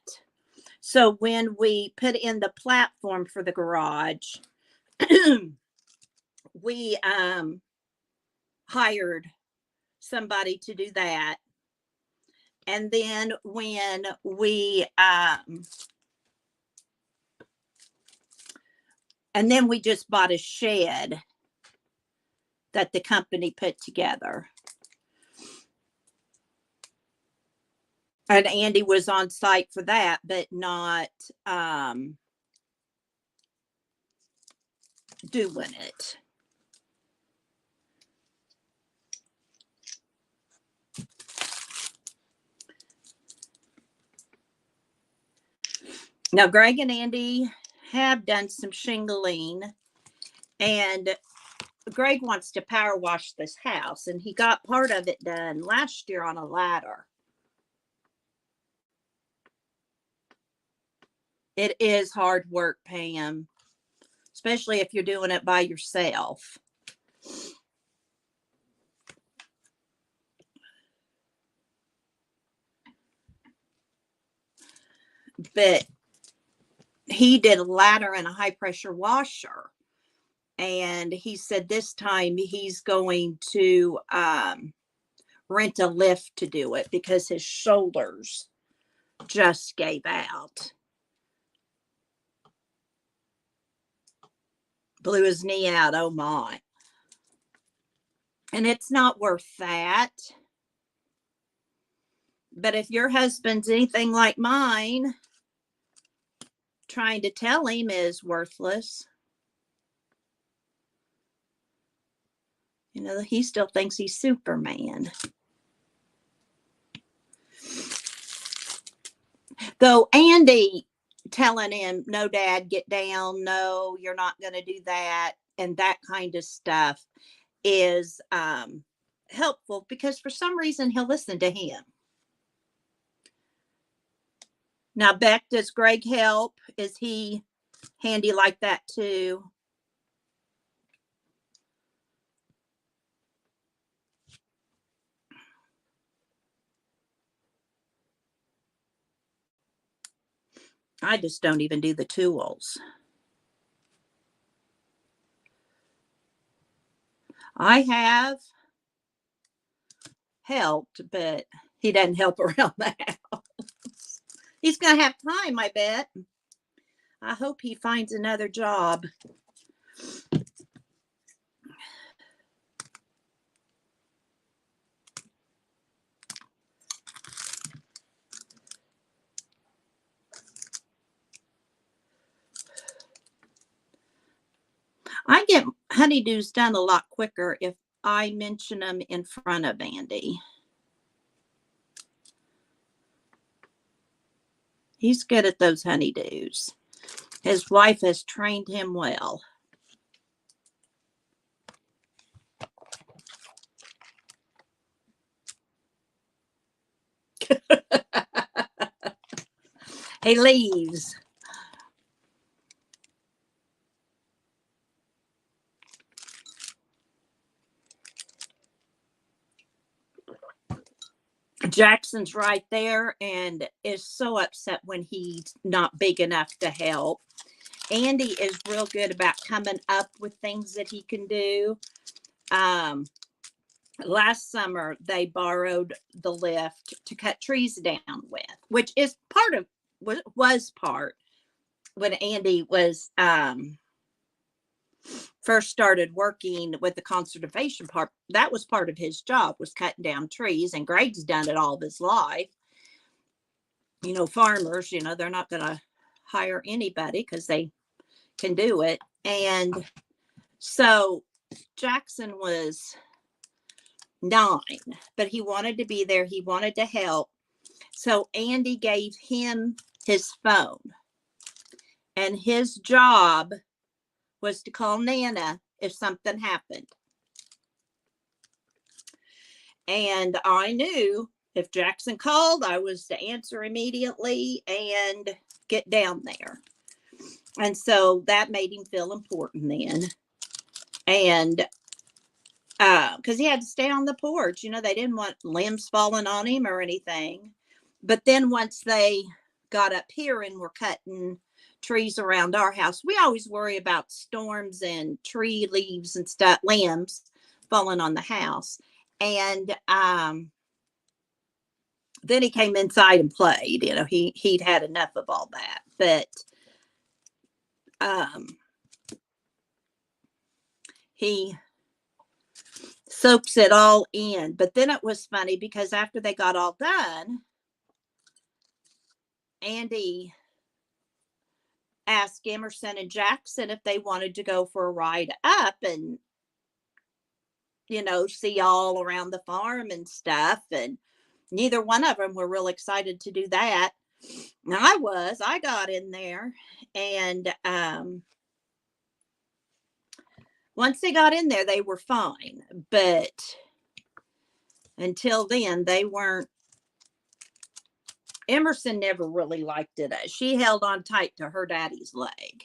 So when we put in the platform for the garage, we hired somebody to do that. And then when we just bought a shed that the company put together. And Andy was on site for that, but not doing it. Now, Greg and Andy have done some shingling, and Greg wants to power wash this house, and he got part of it done last year on a ladder. It is hard work, Pam, especially if you're doing it by yourself. But he did a ladder and a high pressure washer. And he said this time he's going to rent a lift to do it because his shoulders just gave out. Blew his knee out. Oh my. And it's not worth that. But if your husband's anything like mine, trying to tell him is worthless. You know, he still thinks he's Superman. Though Andy telling him, no, Dad, get down. No, you're not going to do that. And that kind of stuff is helpful, because for some reason he'll listen to him. Now, Beck, does Greg help? Is he handy like that too? I just don't even do the tools. I have helped, but he doesn't help around the house. He's going to have time, I bet. I hope he finds another job. I get honeydews done a lot quicker if I mention them in front of Andy. He's good at those honeydews. His wife has trained him well. He leaves. Jackson's right there and is so upset when he's not big enough to help. Andy is real good about coming up with things that he can do. Last summer, they borrowed the lift to cut trees down with, which is was part when Andy was first started working with the conservation part. That was part of his job, was cutting down trees, and Greg's done it all of his life. You know, farmers, you know, they're not going to hire anybody because they can do it. And so Jackson was 9, but he wanted to be there. He wanted to help. So Andy gave him his phone, and his job was to call Nana if something happened. And I knew if Jackson called, I was to answer immediately and get down there. And so that made him feel important then. And because he had to stay on the porch, you know, they didn't want limbs falling on him or anything. But then once they got up here and were cutting trees around our house, we always worry about storms and tree leaves and stuff, limbs falling on the house. And then he came inside and played. You know, he'd had enough of all that. But he soaks it all in. But then it was funny because after they got all done, Andy asked Emerson and Jackson if they wanted to go for a ride up and, you know, see all around the farm and stuff. And neither one of them were real excited to do that. Now I got in there, and once they got in there, they were fine. But until then, they weren't. Emerson never really liked it. She held on tight to her daddy's leg.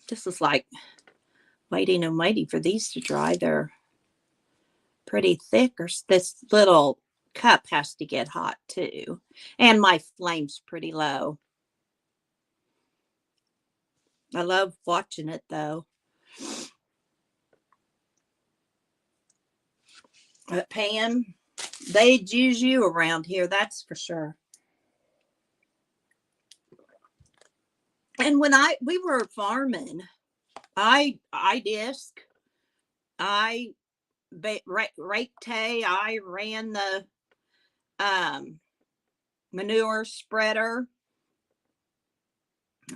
This is like waiting and waiting for these to dry. They're pretty thick, or this little cup has to get hot too. And my flame's pretty low. I love watching it though. But Pam, they'd use you around here, that's for sure. And when we were farming, I disc, I raked hay, I ran the manure spreader.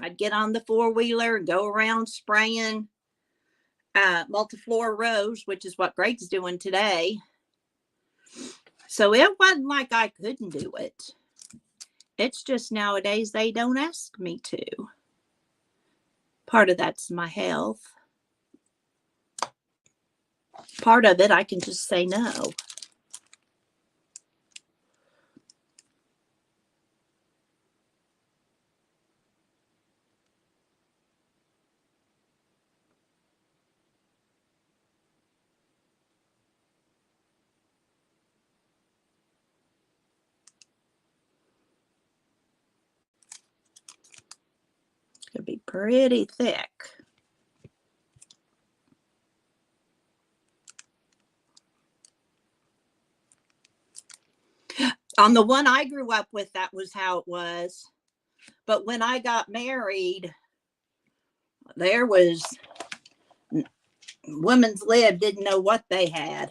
I'd get on the 4-wheeler and go around spraying multiflora rows, which is what Greg's doing today. So it wasn't like I couldn't do it. It's just nowadays they don't ask me to. Part of that's my health. Part of it I can just say no. Could be pretty thick. On the one I grew up with, that was how it was. But when I got married, there was women's lib didn't know what they had.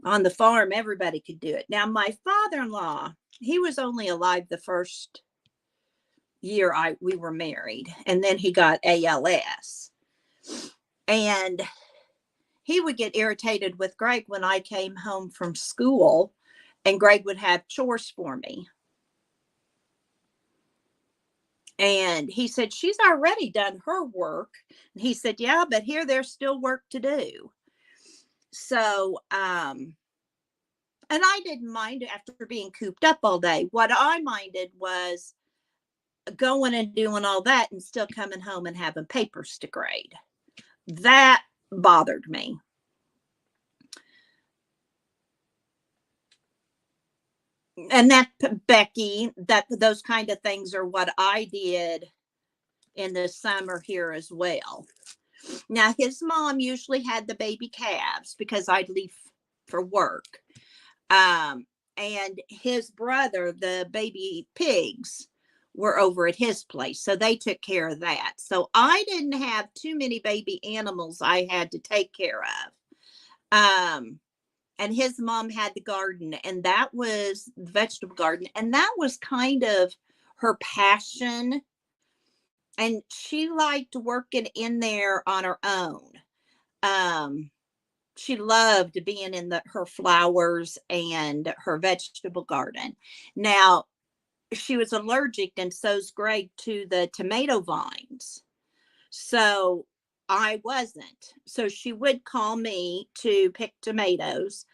On the farm, everybody could do it. Now, my father-in-law, he was only alive the first year we were married, and then he got ALS. And he would get irritated with Greg when I came home from school, and Greg would have chores for me. And he said, she's already done her work. And he said, yeah, but here there's still work to do. So, and I didn't mind after being cooped up all day. What I minded was going and doing all that and still coming home and having papers to grade. That bothered me. And that, Becky, that those kind of things are what I did in the summer here as well. Now, his mom usually had the baby calves because I'd leave for work. And his brother, the baby pigs, were over at his place. So they took care of that. So I didn't have too many baby animals I had to take care of. And his mom had the garden, and that was the vegetable garden. And that was kind of her passion. And she liked working in there on her own. She loved being in her flowers and her vegetable garden. Now, she was allergic, and so's Greg, to the tomato vines. So I wasn't. So she would call me to pick tomatoes.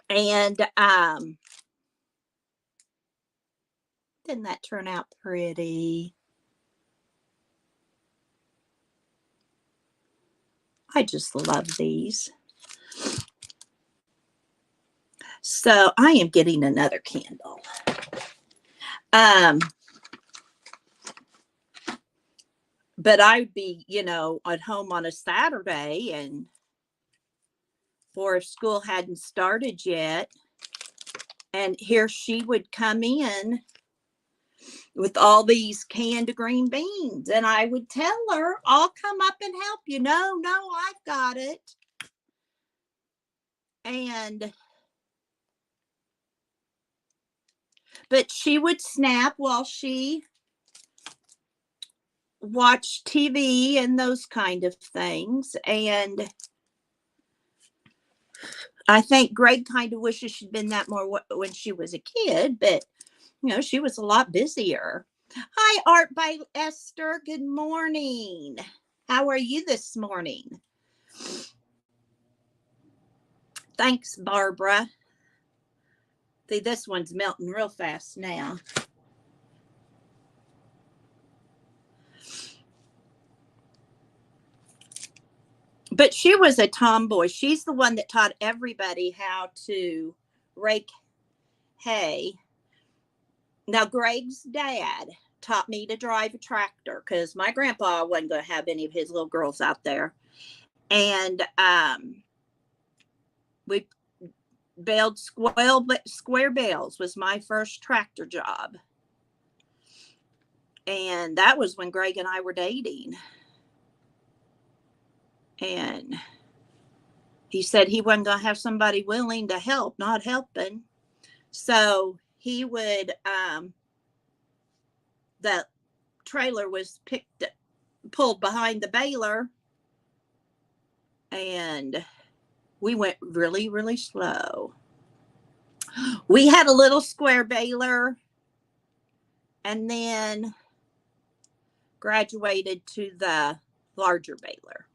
And didn't that turn out pretty? I just love these. So I am getting another candle. But I'd be, at home on a Saturday, and or if school hadn't started yet, and here she would come in with all these canned green beans, and I would tell her, I'll come up and help you. No, I've got it. But she would snap while she watched TV and those kind of things. And I think Greg kind of wishes she'd been that more when she was a kid, but she was a lot busier. Hi, Art by Esther. Good morning. How are you this morning? Thanks, Barbara. See, this one's melting real fast now. But she was a tomboy. She's the one that taught everybody how to rake hay. Now, Greg's dad taught me to drive a tractor because my grandpa wasn't going to have any of his little girls out there. And we baled square bales was my first tractor job. And that was when Greg and I were dating. And he said he wasn't going to have somebody willing to help, not helping. So he would, the trailer was pulled behind the baler, and we went really, really slow. We had a little square baler and then graduated to the larger baler.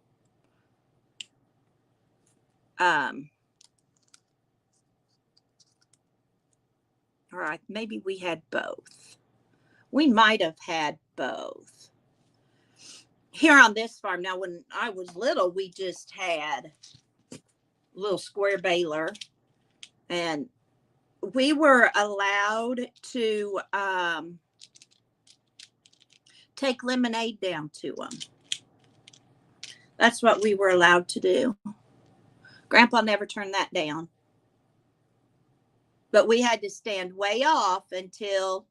Or maybe we had both. We might have had both. Here on this farm, now when I was little, we just had a little square baler, and we were allowed to take lemonade down to them. That's what we were allowed to do. Grandpa never turned that down. But we had to stand way off until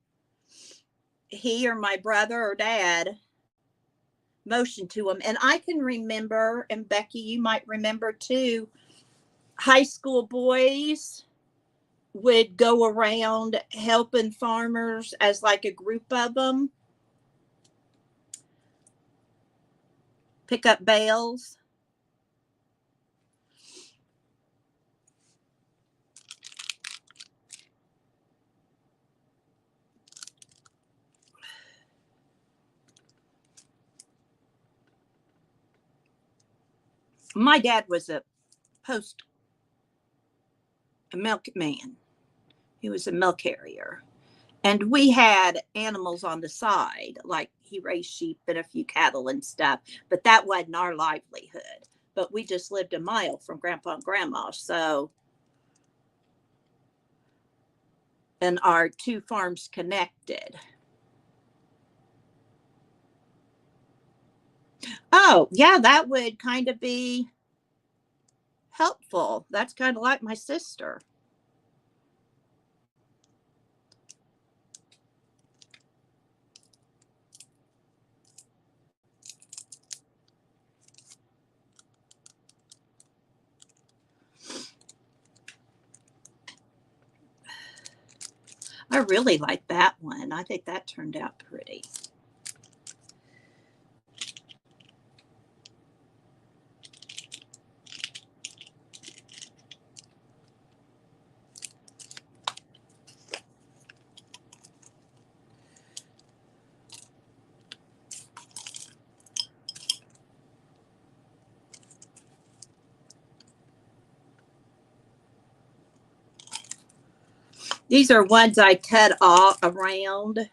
he or my brother or dad motioned to him. And I can remember, and Becky, you might remember too, high school boys would go around helping farmers as like a group of them pick up bales. My dad was a milkman. He was a milk carrier. And we had animals on the side, like he raised sheep and a few cattle and stuff, but that wasn't our livelihood. But we just lived a mile from Grandpa and Grandma, so, and our two farms connected. Oh, yeah, that would kind of be helpful. That's kind of like my sister. I really like that one. I think that turned out pretty. These are ones I cut off around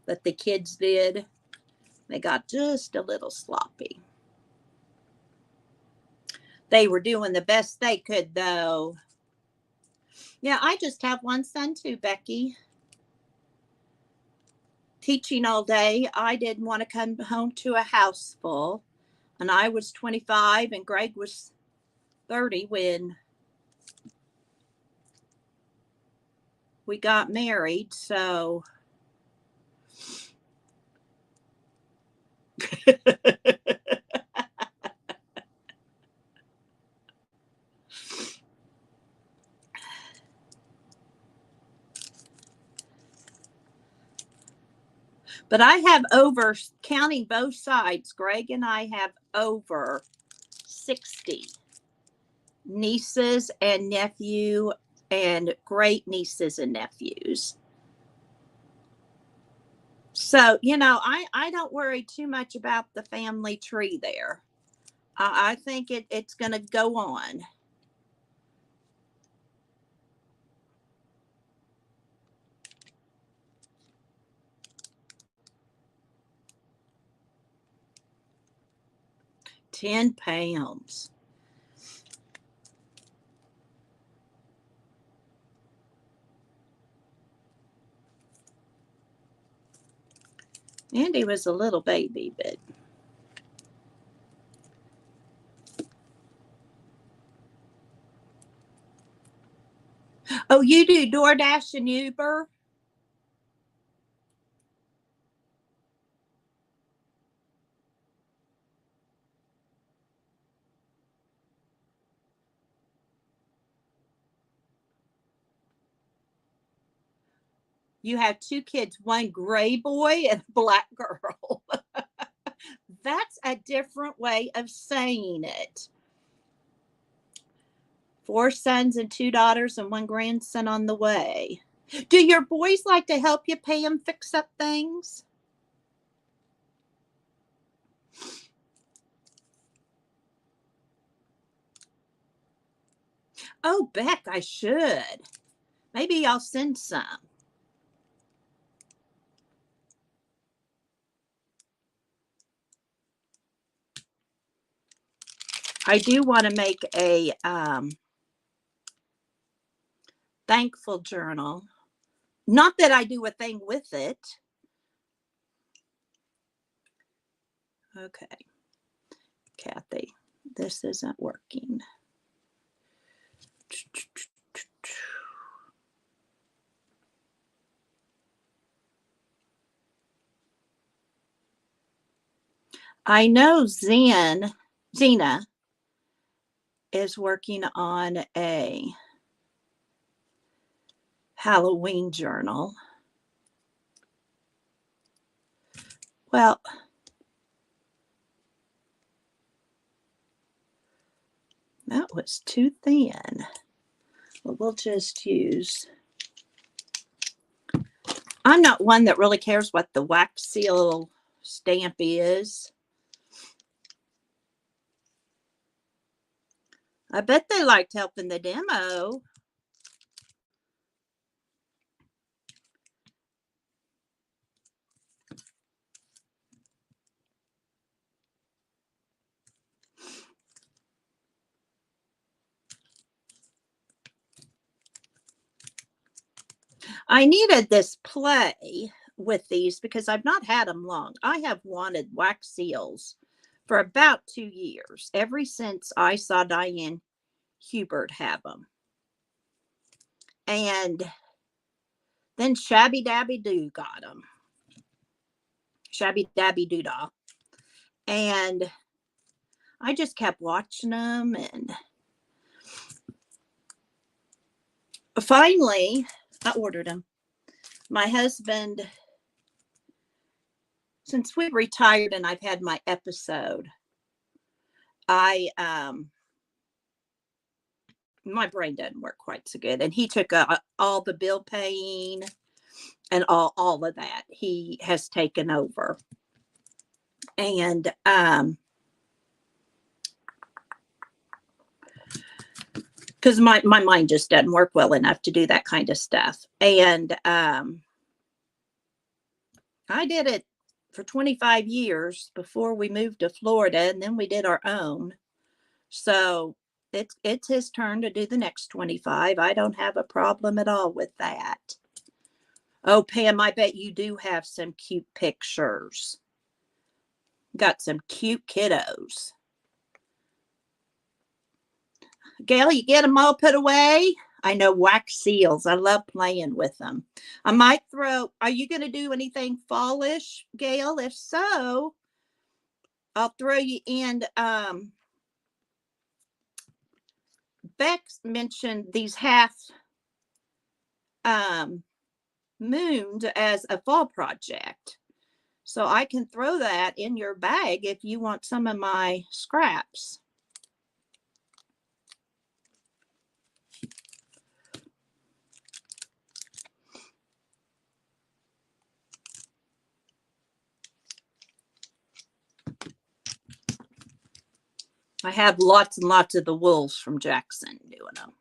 that the kids did. They got just a little sloppy. They were doing the best they could, though. Yeah, I just have one son too, Becky. Teaching all day. I didn't want to come home to a house full. And I was 25 and Greg was 30 when we got married. So but I have over, counting both sides, Greg and I have over 60 nieces and nephew and great nieces and nephews. So, I don't worry too much about the family tree there. I think it's going to go on. £10. Andy was a little baby, but oh, you do DoorDash and Uber? You have two kids, one gray boy and a black girl. That's a different way of saying it. 4 sons and 2 daughters and 1 grandson on the way. Do your boys like to help you, Pam, fix up things? Oh, Beck, I should. Maybe I'll send some. I do want to make a thankful journal. Not that I do a thing with it. Okay, Kathy, this isn't working. I know Zena is working on a Halloween journal. Well, that was too thin. Well, we'll just use. I'm not one that really cares what the wax seal stamp is. I bet they liked helping the demo. I needed this play with these because I've not had them long. I have wanted wax seals for about 2 years, ever since I saw Diane Hubert have them. And then Shabby Dabby Doo got them. Shabby Dabby Doodah. And I just kept watching them. And finally, I ordered them. My husband, since we retired and I've had my episode, my brain doesn't work quite so good. And he took all the bill paying and all of that. He has taken over. And because my mind just doesn't work well enough to do that kind of stuff. And I did it for 25 years before we moved to Florida, and then we did our own. So it's his turn to do the next 25. I don't have a problem at all with that. Oh, Pam, I bet you do have some cute pictures. Got some cute kiddos. Gail, you get them all put away? I know wax seals. I love playing with them. I might throw, are you going to do anything fallish, Gail? If so, I'll throw you in. Beck mentioned these half moons as a fall project. So I can throw that in your bag if you want some of my scraps. I have lots and lots of the wolves from Jackson doing them.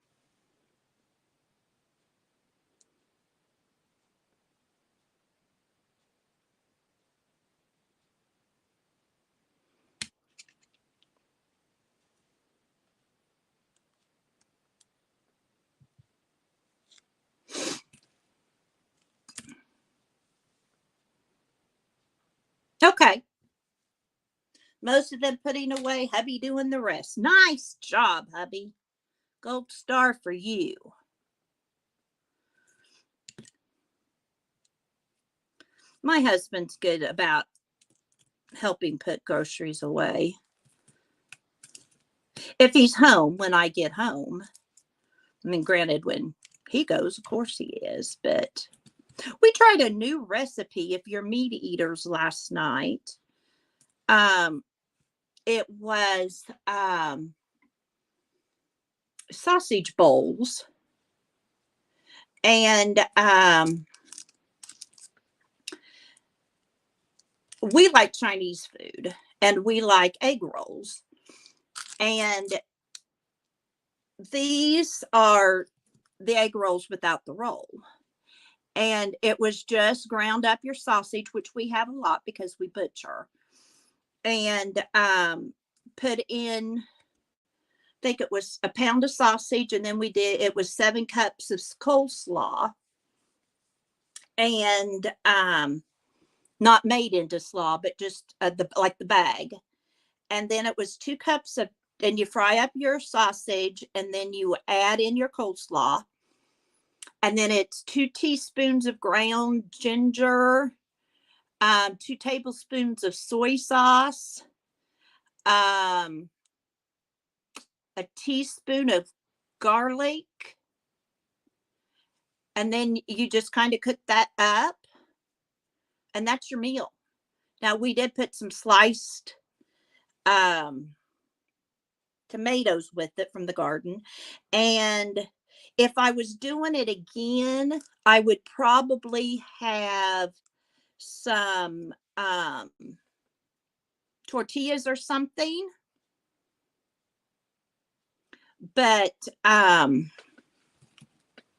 Okay. Most of them putting away, hubby doing the rest. Nice job, hubby. Gold star for you. My husband's good about helping put groceries away. If he's home when I get home. I mean, granted, when he goes, of course he is, but we tried a new recipe if you're meat eaters last night. It was sausage bowls. And we like Chinese food and we like egg rolls. And these are the egg rolls without the roll. And it was just ground up your sausage, which we have a lot because we butcher, and put in, I think it was a pound of sausage, and then it was 7 cups of coleslaw, and not made into slaw, but just like the bag. And then it was 2 cups of, and you fry up your sausage, and then you add in your coleslaw. And then it's 2 teaspoons of ground ginger, 2 tablespoons of soy sauce, a teaspoon of garlic. And then you just kind of cook that up. And that's your meal. Now, we did put some sliced tomatoes with it from the garden. And if I was doing it again, I would probably have some tortillas or something. But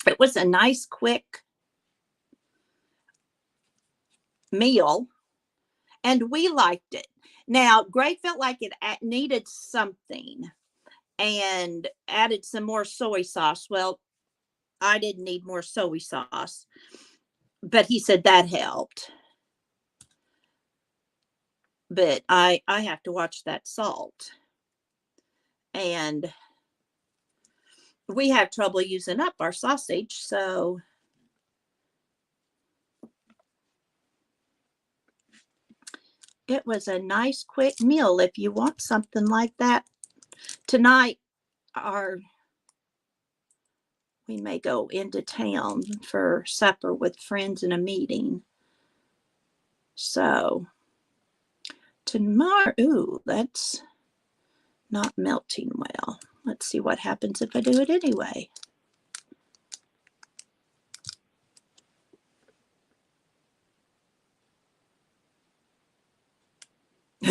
it was a nice, quick meal, and we liked it. Now, Greg felt like it needed something and added some more soy sauce. Well, I didn't need more soy sauce, but he said that helped. But I have to watch that salt. And we have trouble using up our sausage, so it was a nice, quick meal. If you want something like that tonight, we may go into town for supper with friends in a meeting. So tomorrow, ooh, that's not melting well. Let's see what happens if I do it anyway.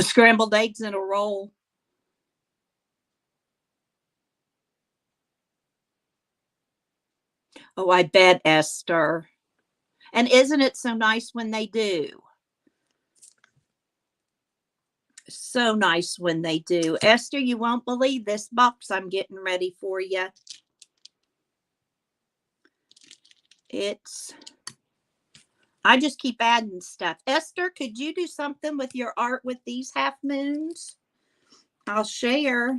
Scrambled eggs in a roll. Oh, I bet, Esther. And isn't it so nice when they do? So nice when they do. Esther, you won't believe this box I'm getting ready for you. I just keep adding stuff. Esther, could you do something with your art with these half moons? I'll share.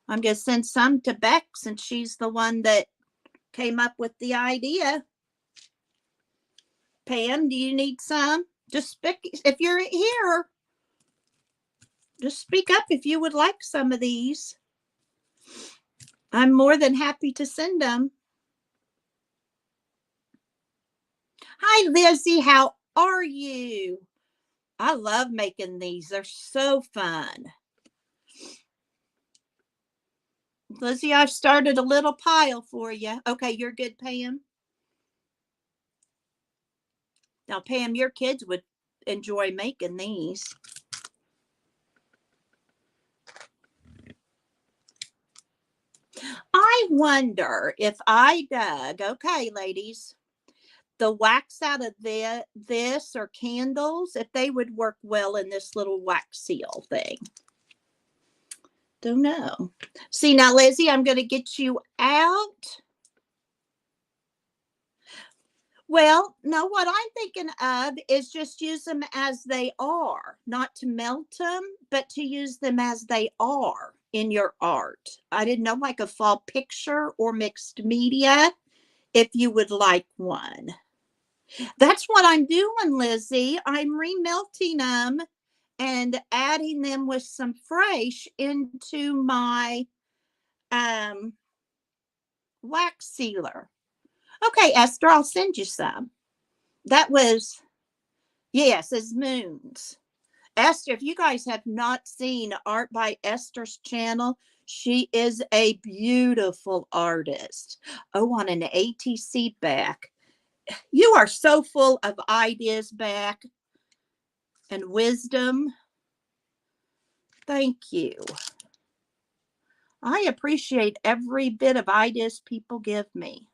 I'm going to send some to Beck since she's the one that came up with the idea. Pam, do you need some? Just speak if you're here. Just speak up if you would like some of these. I'm more than happy to send them. Hi, Lizzie. How are you? I love making these. They're so fun. Lizzie, I've started a little pile for you. Okay, you're good, Pam. Now, Pam, your kids would enjoy making these. I wonder if I dug, okay, ladies, the wax out of this or candles, if they would work well in this little wax seal thing. Don't know. See, now, Lizzie, I'm going to get you out. Well, no, what I'm thinking of is just use them as they are, not to melt them, but to use them as they are in your art. I didn't know, like a fall picture or mixed media, if you would like one. That's what I'm doing, Lizzie. I'm remelting them and adding them with some fresh into my wax sealer. Okay, Esther, I'll send you some. That was, yes, as moons. Esther, if you guys have not seen Art by Esther's channel, She is a beautiful artist. Oh, on an ATC back. You are so full of ideas back and wisdom. Thank you. I appreciate every bit of ideas people give me.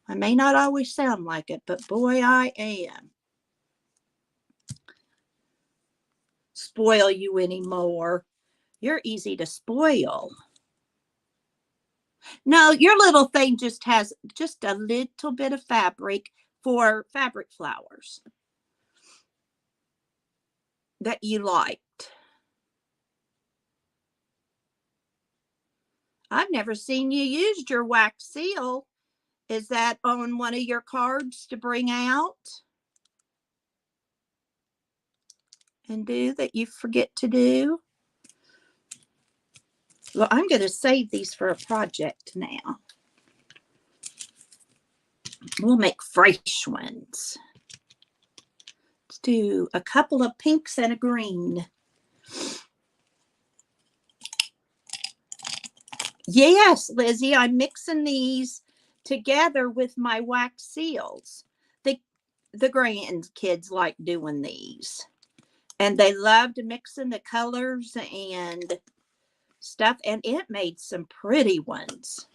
I may not always sound like it, but boy, I am. Spoil you anymore. You're easy to spoil. No, your little thing just has just a little bit of fabric for fabric flowers that you liked. I've never seen you use your wax seal. Is that on one of your cards to bring out and do that you forget to do? Well, I'm going to save these for a project now. We'll make fresh ones. Let's do a couple of pinks and a green. Yes, Lizzie, I'm mixing these together with my wax seals. The grandkids like doing these. And they loved mixing the colors and stuff. And it made some pretty ones.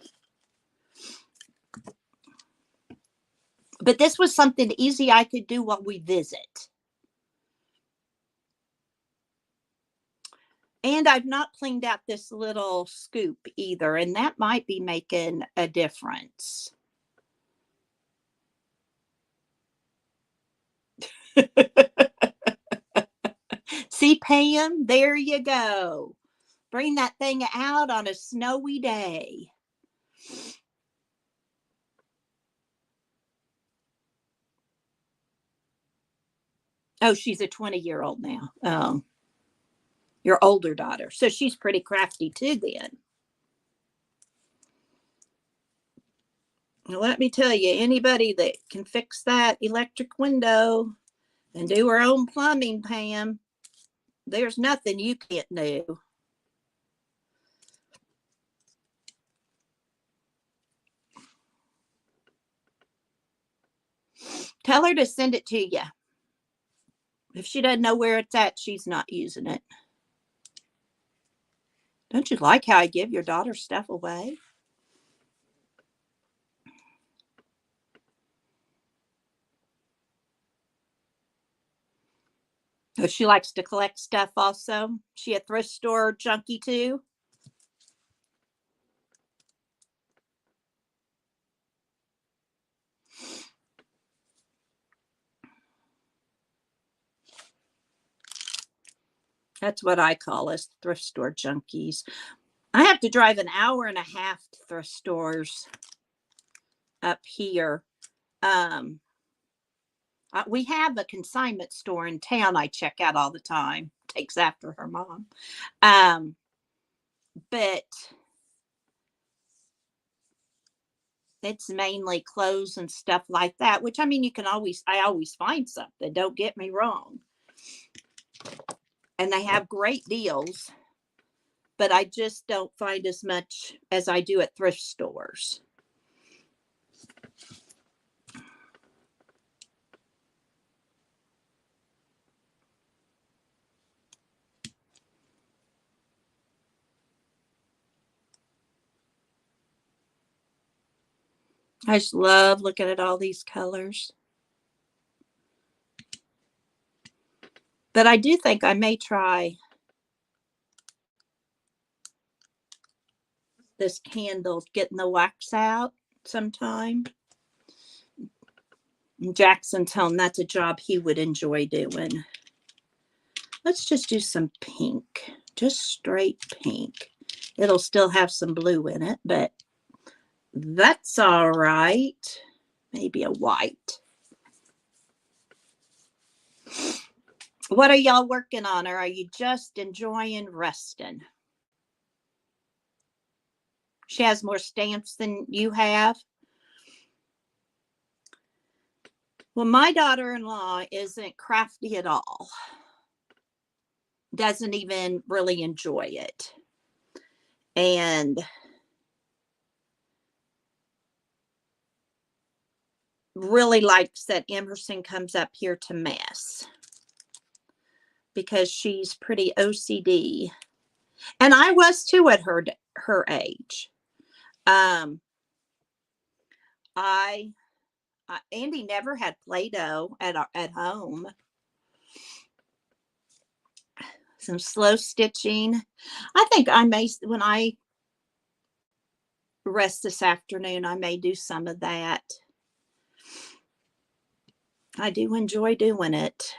But this was something easy I could do while we visit. And I've not cleaned out this little scoop either. And that might be making a difference. See, Pam, there you go. Bring that thing out on a snowy day. Oh, she's a 20-year-old now. Your older daughter. So she's pretty crafty too then. Let me tell you, anybody that can fix that electric window and do her own plumbing, Pam, there's nothing you can't do. Tell her to send it to you. If she doesn't know where it's at, she's not using it. Don't you like how I give your daughter stuff away? Oh, she likes to collect stuff also. She a thrift store junkie too. That's what I call us, thrift store junkies. I have to drive an hour and a half to thrift stores up here. We have a consignment store in town I check out all the time. Takes after her mom. But it's mainly clothes and stuff like that, which I mean, I always find something. Don't get me wrong. And they have great deals, but I just don't find as much as I do at thrift stores. I just love looking at all these colors. But I do think I may try this candle, getting the wax out sometime. Jackson's home, that's a job he would enjoy doing. Let's just do some pink, just straight pink. It'll still have some blue in it, but that's all right. Maybe a white. What are y'all working on, or are you just enjoying resting? She has more stamps than you have. Well, my daughter-in-law isn't crafty at all. Doesn't even really enjoy it. And really likes that Emerson comes up here to mess because she's pretty OCD. And I was too at her age. I Andy never had Play-Doh at home. Some slow stitching. I think I may, when I rest this afternoon, I may do some of that. I do enjoy doing it.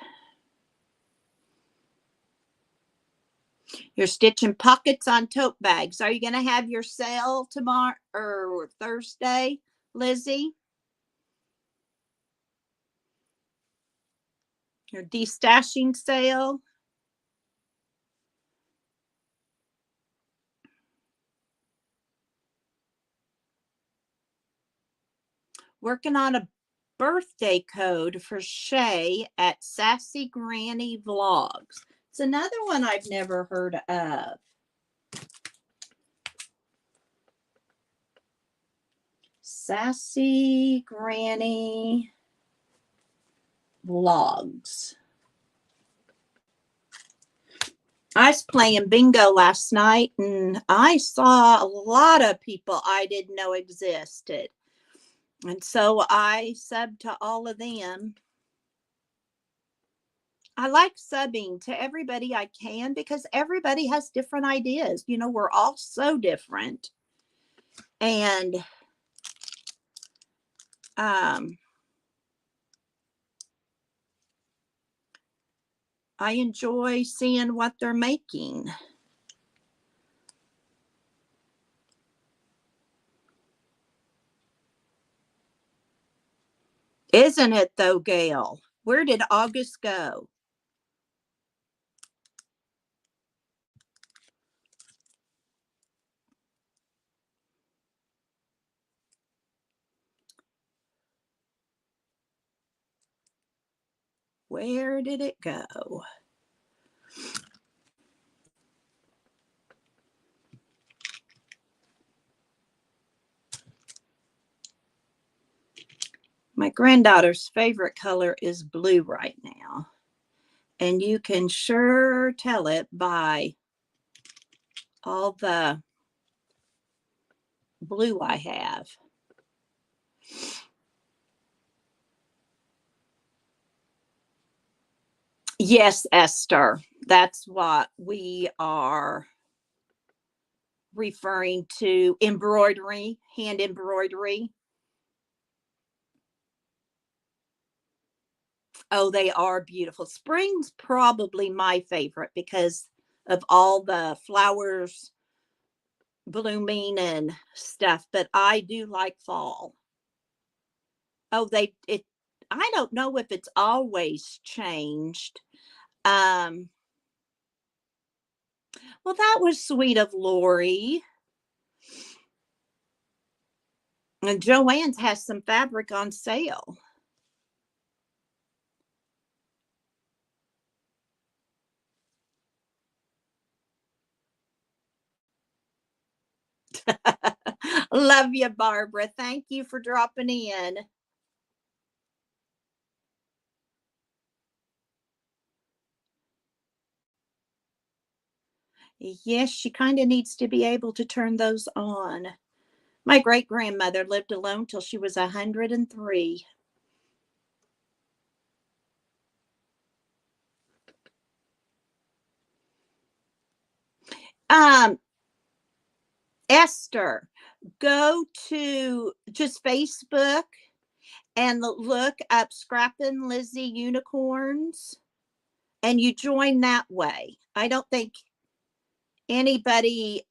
You're stitching pockets on tote bags. Are you going to have your sale tomorrow or Thursday, Lizzie? Your destashing sale? Working on a birthday code for Shay at Sassy Granny Vlogs. It's another one I've never heard of. Sassy Granny Vlogs. I was playing bingo last night and I saw a lot of people I didn't know existed. And so I subbed to all of them. I like subbing to everybody I can because everybody has different ideas. You know, we're all so different. And I enjoy seeing what they're making. Isn't it though, Gail? Where did August go? Where did it go? My granddaughter's favorite color is blue right now. And you can sure tell it by all the blue I have. Yes, Esther, that's what we are referring to. Embroidery, hand embroidery. Oh, they are beautiful. Spring's probably my favorite because of all the flowers blooming and stuff, but I do like fall. Oh, I don't know if it's always changed. Um, well, that was sweet of Lori. And Joann's has some fabric on sale. Love you, Barbara. Thank you for dropping in. Yes, she kind of needs to be able to turn those on. My great grandmother lived alone till she was 103. Um, Esther, go to just Facebook and look up Scrappin' Lizzie Unicorns and you join that way. I don't think anybody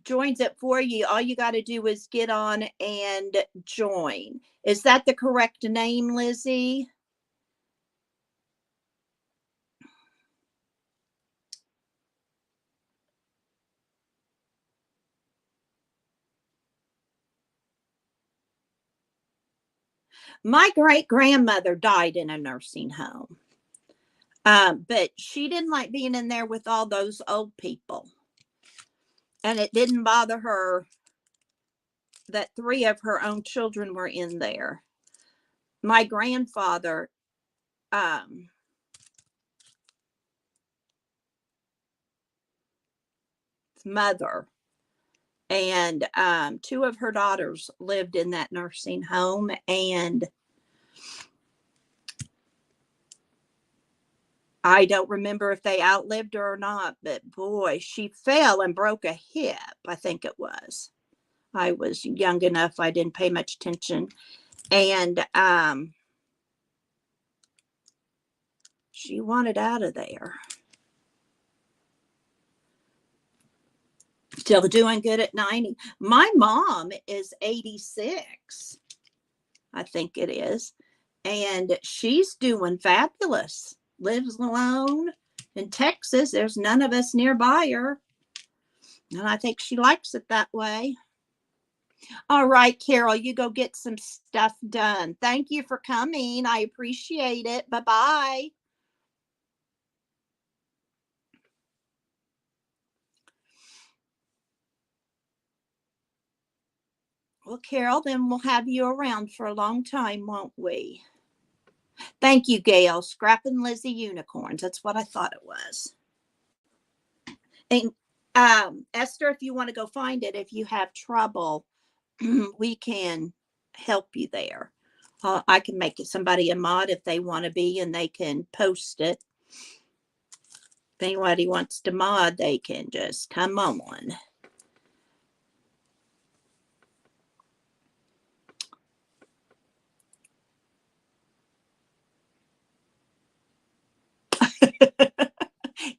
joins it for you. All you got to do is get on and join. Is that the correct name, Lizzie? My great grandmother died in a nursing home. But she didn't like being in there with all those old people. And it didn't bother her that 3 of her own children were in there. My grandfather, mother and 2 of her daughters lived in that nursing home, and I don't remember if they outlived her or not, but boy, she fell and broke a hip, I think it was. I was young enough, I didn't pay much attention. And she wanted out of there. Still doing good at 90. My mom is 86, I think it is. And she's doing fabulous. Lives alone in Texas. There's none of us nearby her. And I think she likes it that way. All right, Carol, you go get some stuff done. Thank you for coming. I appreciate it. Bye-bye. Well, Carol, then we'll have you around for a long time, won't we? Thank you, Gail. Scrapping Lizzie Unicorns. That's what I thought it was. And Esther, if you want to go find it, if you have trouble, we can help you there. I can make somebody a mod if they want to be, and they can post it. If anybody wants to mod, they can just come on.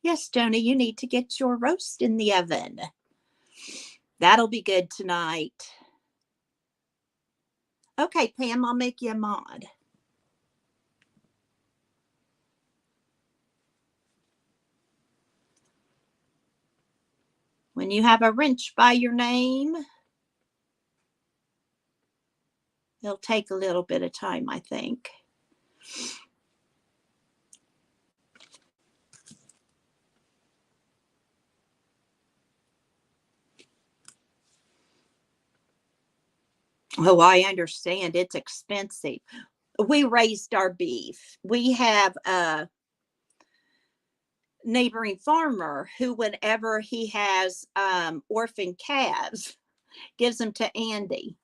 Yes, Joni, you need to get your roast in the oven. That'll be good tonight. Okay, Pam, I'll make you a mod. When you have a wrench by your name, it'll take a little bit of time, I think. Oh, I understand. It's expensive. We raised our beef. We have a neighboring farmer who, whenever he has orphan calves, gives them to Andy.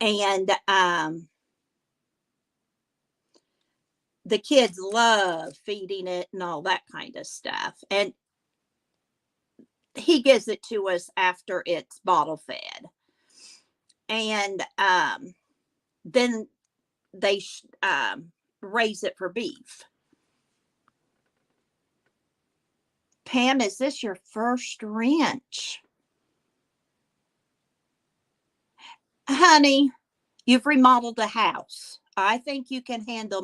And the kids love feeding it and all that kind of stuff. And he gives it to us after it's bottle fed. And then they raise it for beef. Pam, is this your first ranch? Honey, you've remodeled a house. I think you can handle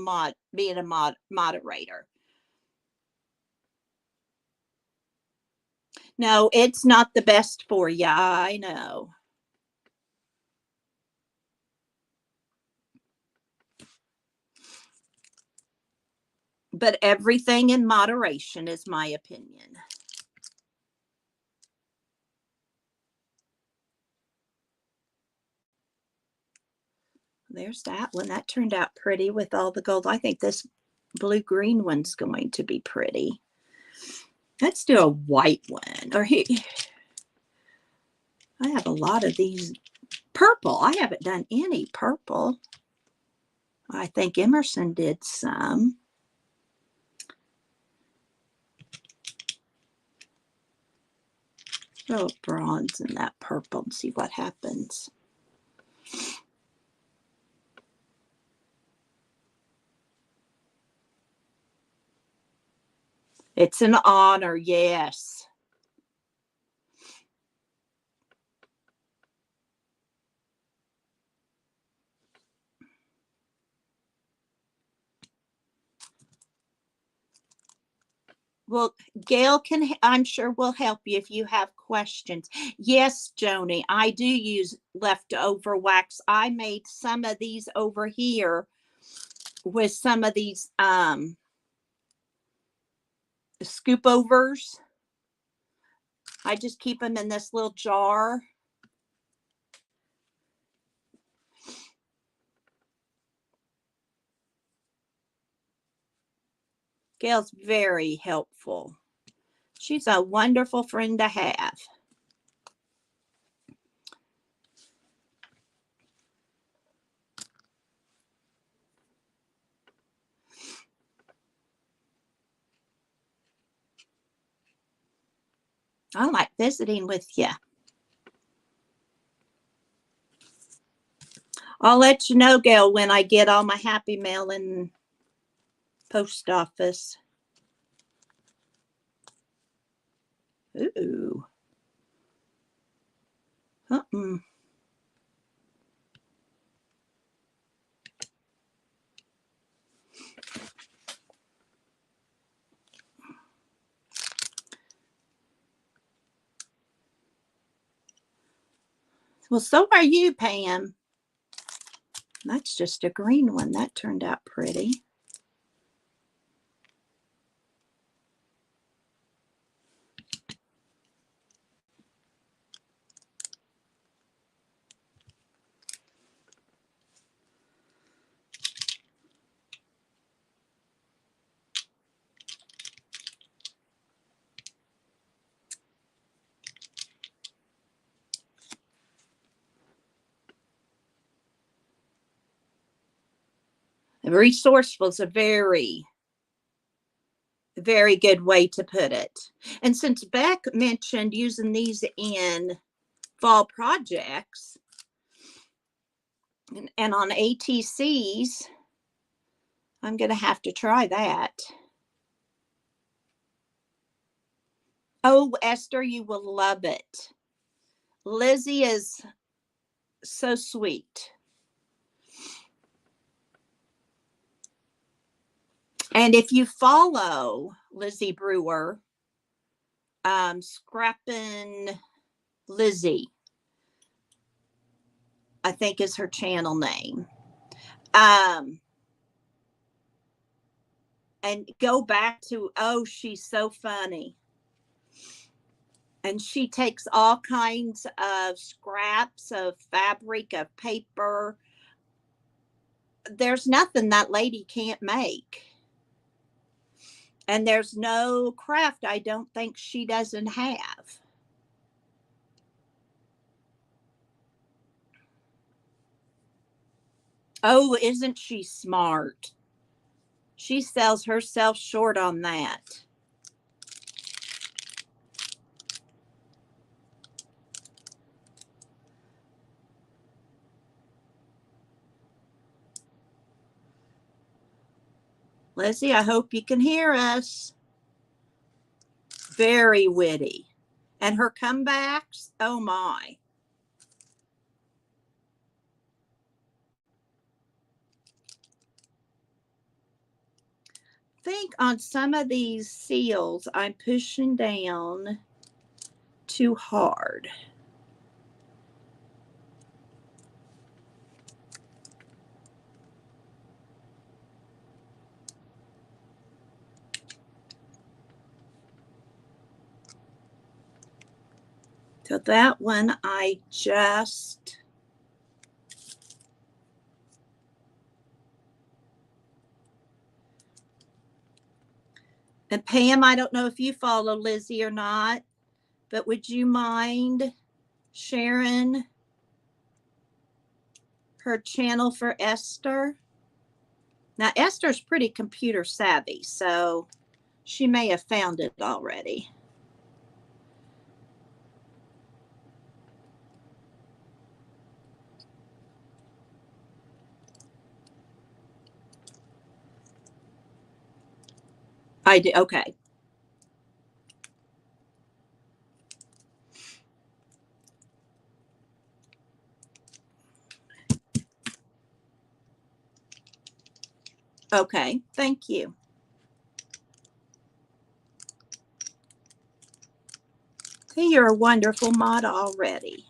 being a moderator. No, it's not the best for you. I know. But everything in moderation is my opinion. There's that one. That turned out pretty with all the gold. I think this blue-green one's going to be pretty. Let's do a white one. Or here, I have a lot of these purple. I haven't done any purple. I think Emerson did some. Throw a bronze in that purple and see what happens. It's an honor, yes. Well, Gail I'm sure will help you if you have questions. Yes, Joni, I do use leftover wax. I made some of these over here with some of these scoop overs. I just keep them in this little jar. Gail's very helpful. She's a wonderful friend to have. I like visiting with you. I'll let you know, Gail, when I get all my Happy Mail in post office. Ooh. Well, so are you, Pam. That's just a green one. That turned out pretty. Resourceful is a very, very good way to put it. And since Beck mentioned using these in fall projects and on ATCs, I'm going to have to try that. Oh, Esther, you will love it. Lizzie is so sweet. And if you follow Lizzie Brewer, Scrappin' Lizzie, I think is her channel name. And go back to, oh, she's so funny. And she takes all kinds of scraps of fabric, of paper. There's nothing that lady can't make. And there's no craft I don't think she doesn't have. Oh, isn't she smart? She sells herself short on that. Lizzie, I hope you can hear us. Very witty. And her comebacks, oh my. I think on some of these seals, I'm pushing down too hard. So that one I just and Pam, I don't know if you follow Lizzie or not, but would you mind sharing her channel for Esther? Now Esther's pretty computer savvy, so she may have found it already. I did. Okay. Okay. Thank you. Okay, you're a wonderful mod already.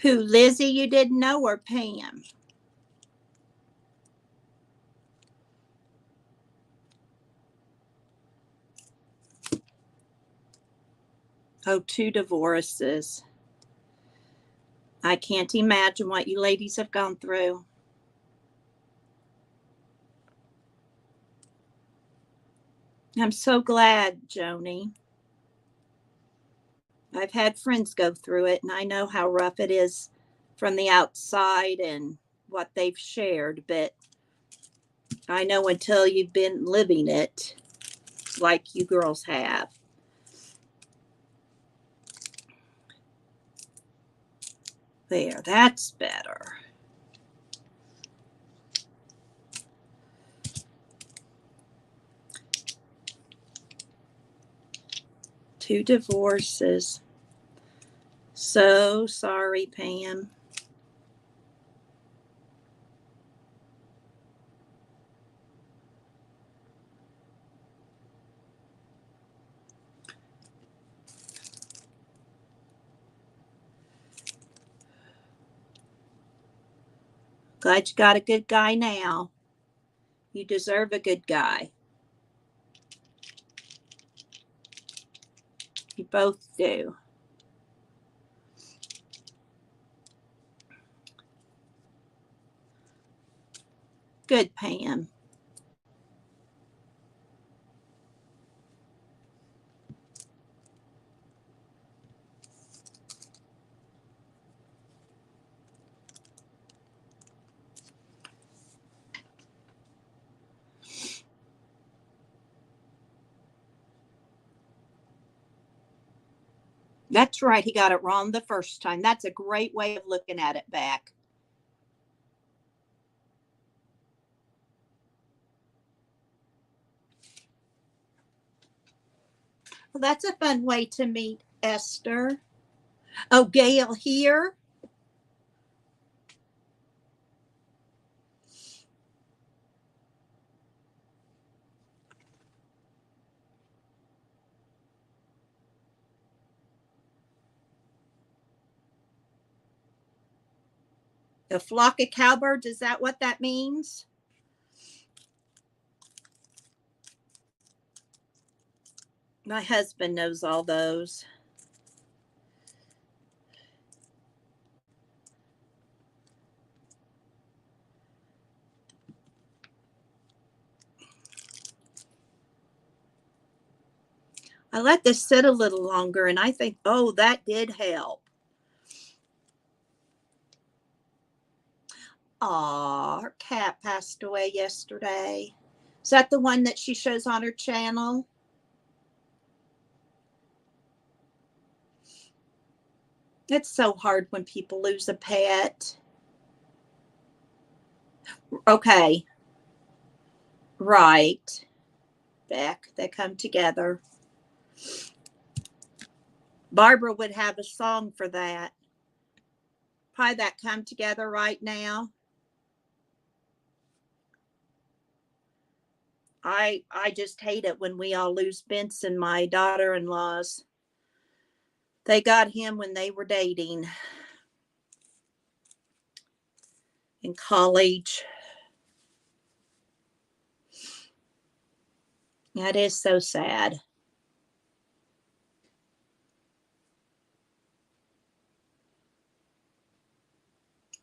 Who, Lizzie, you didn't know, or Pam? Oh, 2 divorces. I can't imagine what you ladies have gone through. I'm so glad, Joni. I've had friends go through it, and I know how rough it is from the outside and what they've shared, but I know until you've been living it like you girls have. There, that's better. Two divorces. So sorry, Pam. Glad you got a good guy now. You deserve a good guy. You both do. Good, Pam. That's right. He got it wrong the first time. That's a great way of looking at it back. Well, that's a fun way to meet Esther. Oh, Gail here. A flock of cowbirds. Is that what that means? My husband knows all those. I let this sit a little longer, and I think, oh, that did help. Aw, her cat passed away yesterday. Is that the one that she shows on her channel? It's so hard when people lose a pet. Okay. Right. Beck, they come together. Barbara would have a song for that. Probably that come together right now. I just hate it when we all lose Benson, my daughter-in-laws. They got him when they were dating in college. That is so sad.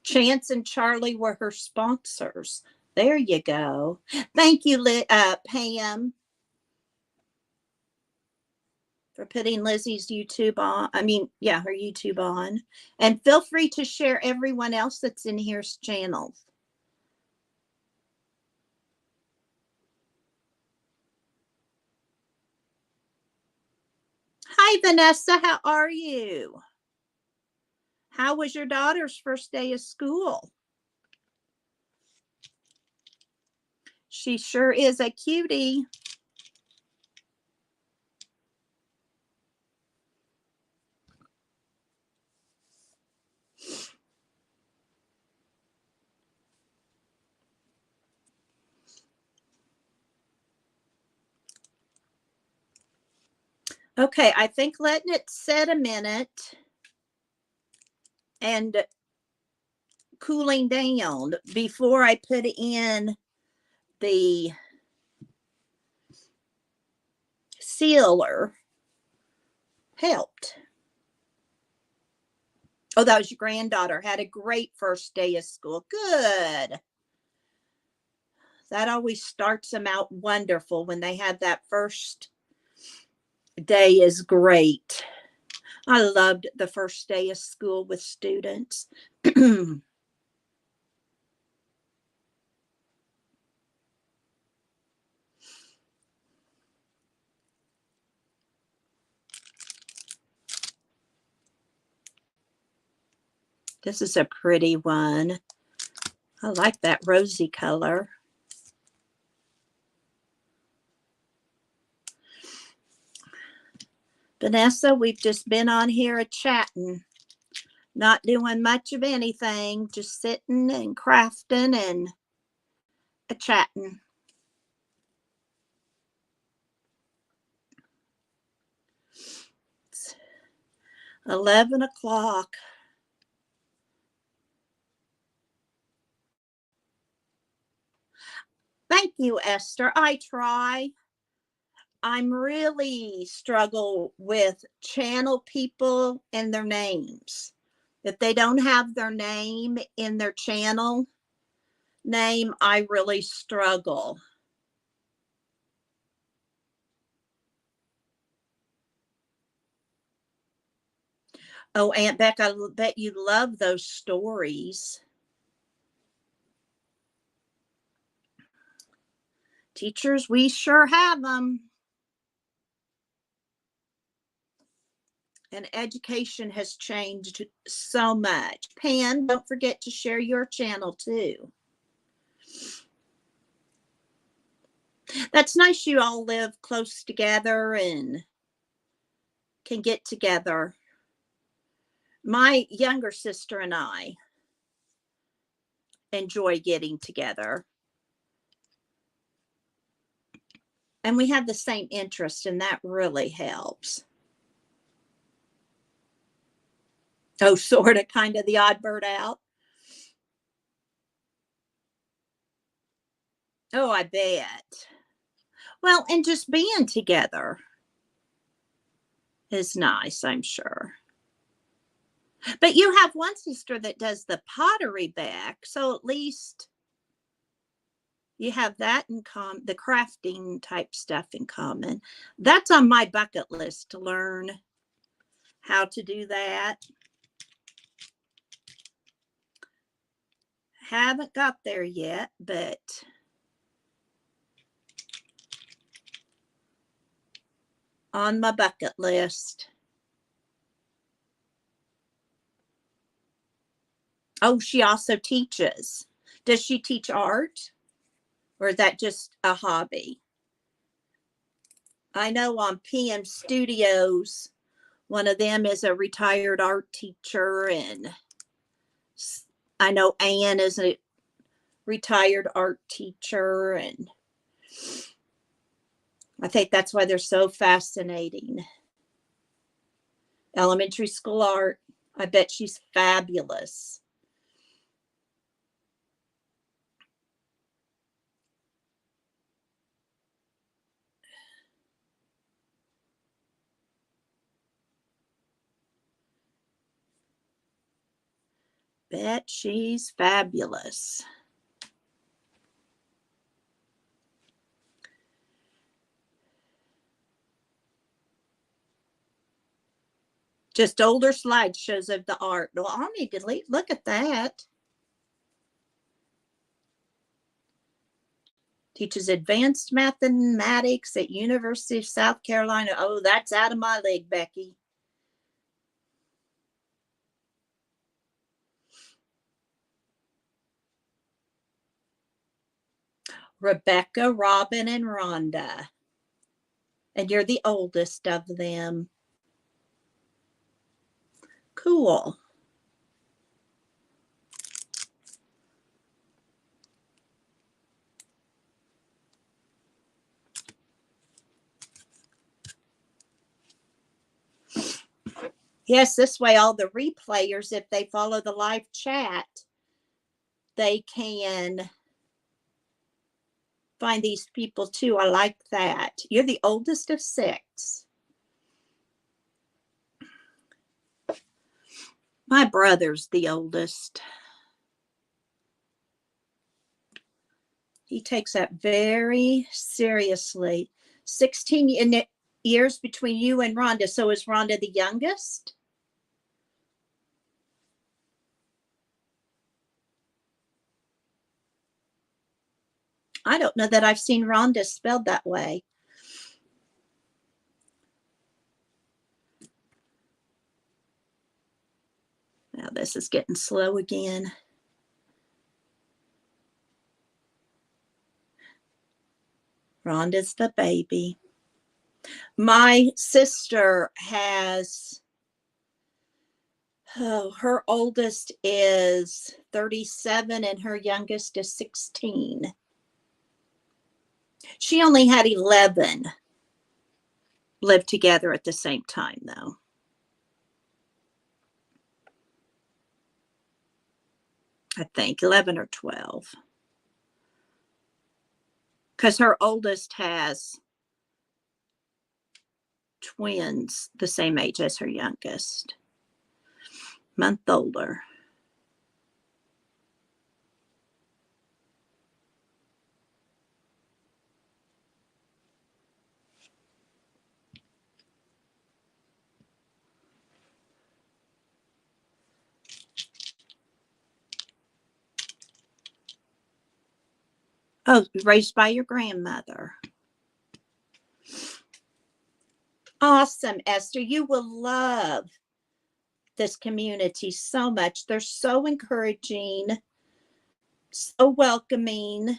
Chance and Charlie were her sponsors. There you go. Thank you, Pam, for putting Lizzie's YouTube on. Her YouTube on. And feel free to share everyone else that's in here's channels. Hi, Vanessa. How are you? How was your daughter's first day of school? She sure is a cutie. Okay, I think letting it set a minute. and cooling down before I put in the sealer helped. Oh, that was your granddaughter. Had a great first day of school. Good. That always starts them out wonderful when they have that first day is great. I loved the first day of school with students. This is a pretty one. I like that rosy color. Vanessa, we've just been on here a chatting, not doing much of anything, just sitting and crafting and a chatting. It's 11 o'clock. Thank you, Esther. I try. I'm really struggle with channel people and their names. If they don't have their name in their channel name, I really struggle. Oh, Aunt Beck, I bet you love those stories. Teachers, we sure have them. And education has changed so much. Pan, don't forget to share your channel too. That's nice you all live close together and can get together. My younger sister and I enjoy getting together. And we have the same interest, and that really helps. Oh, sort of, kind of the odd bird out. Oh, I bet. Well, and just being together is nice, I'm sure. But you have one sister that does the pottery back, so at least you have that in common, the crafting type stuff in common. That's on my bucket list to learn how to do that. Haven't got there yet, but on my bucket list. Oh, she also teaches. Does she teach art? Or is that just a hobby? I know on PM Studios, one of them is a retired art teacher, and I know Anne is a retired art teacher, and I think that's why they're so fascinating. Elementary school art, I bet she's fabulous. Bet she's fabulous. Just older slideshows of the art. Well, I'll need to look at that. Teaches advanced mathematics at University of South Carolina. Oh, that's out of my league, Becky. Rebecca, Robin, and Rhonda. And you're the oldest of them. Cool. Yes, this way all the replayers, if they follow the live chat, they can find these people too. I like that. You're the oldest of six. My brother's the oldest. He takes that very seriously. 16 years between you and Rhonda. So is Rhonda the youngest? I don't know that I've seen Rhonda spelled that way. Now this is getting slow again. Rhonda's the baby. My sister has, her oldest is 37 and her youngest is 16. She only had 11 live together at the same time, though. I think 11 or 12. Because her oldest has twins the same age as her youngest, month older. Oh, raised by your grandmother. Awesome, Esther. You will love this community so much. They're so encouraging, so welcoming.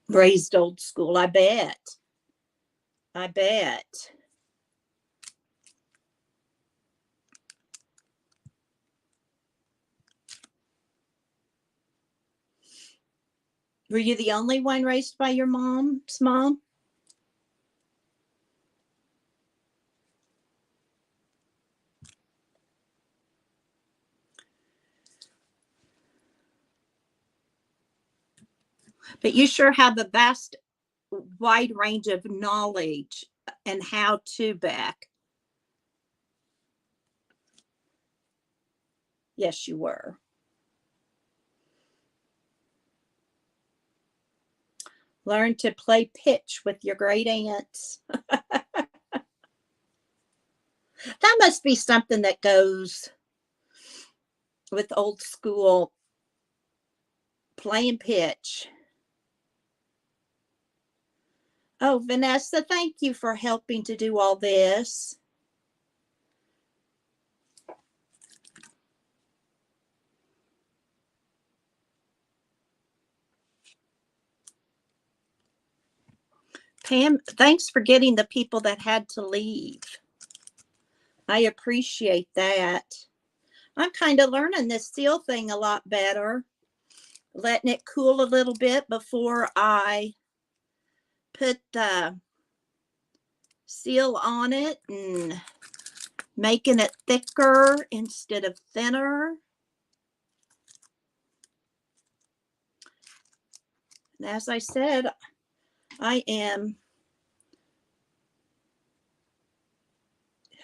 Raised old school, I bet. I bet. Were you the only one raised by your mom's mom? But you sure have a vast, wide range of knowledge and how to, Beck. Yes, you were. Learn to play pitch with your great aunts. That must be something that goes with old school playing pitch. Oh, Vanessa, thank you for helping to do all this. Pam, thanks for getting the people that had to leave. I appreciate that. I'm kind of learning this seal thing a lot better. Letting it cool a little bit before I put the seal on it and making it thicker instead of thinner. And as I said, I am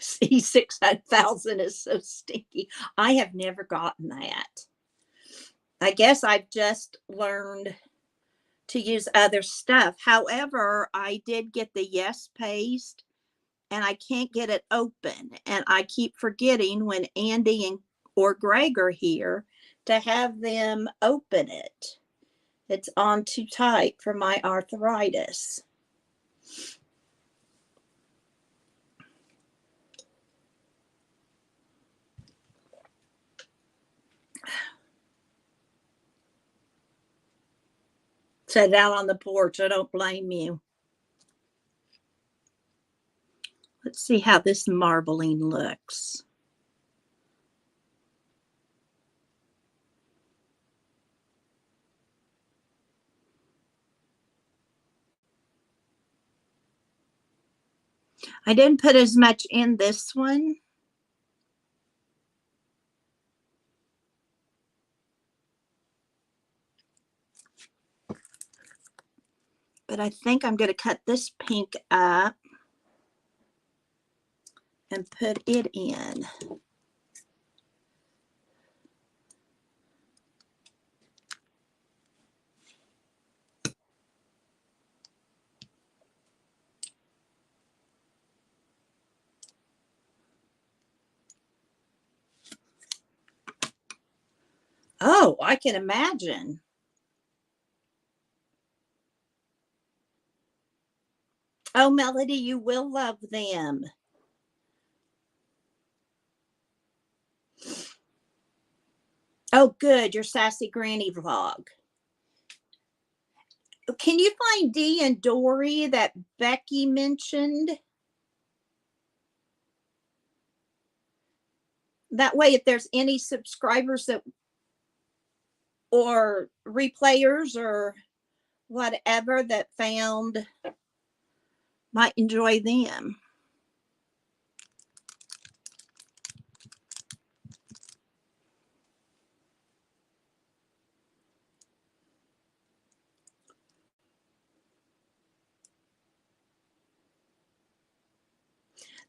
C600,000 is so stinky. I have never gotten that. I guess I've just learned to use other stuff. However, I did get the Yes paste and I can't get it open. And I keep forgetting when Andy and or Greg are here to have them open it. It's on too tight for my arthritis. Sit out on the porch. I don't blame you. Let's see how this marbling looks. I didn't put as much in this one. But I think I'm going to cut this pink up and put it in. Oh, I can imagine. Oh, Melody, you will love them. Oh, good. Your Sassy Granny vlog. Can you find Dee and Dory that Becky mentioned? That way, if there's any subscribers that or replayers or whatever that found might enjoy them.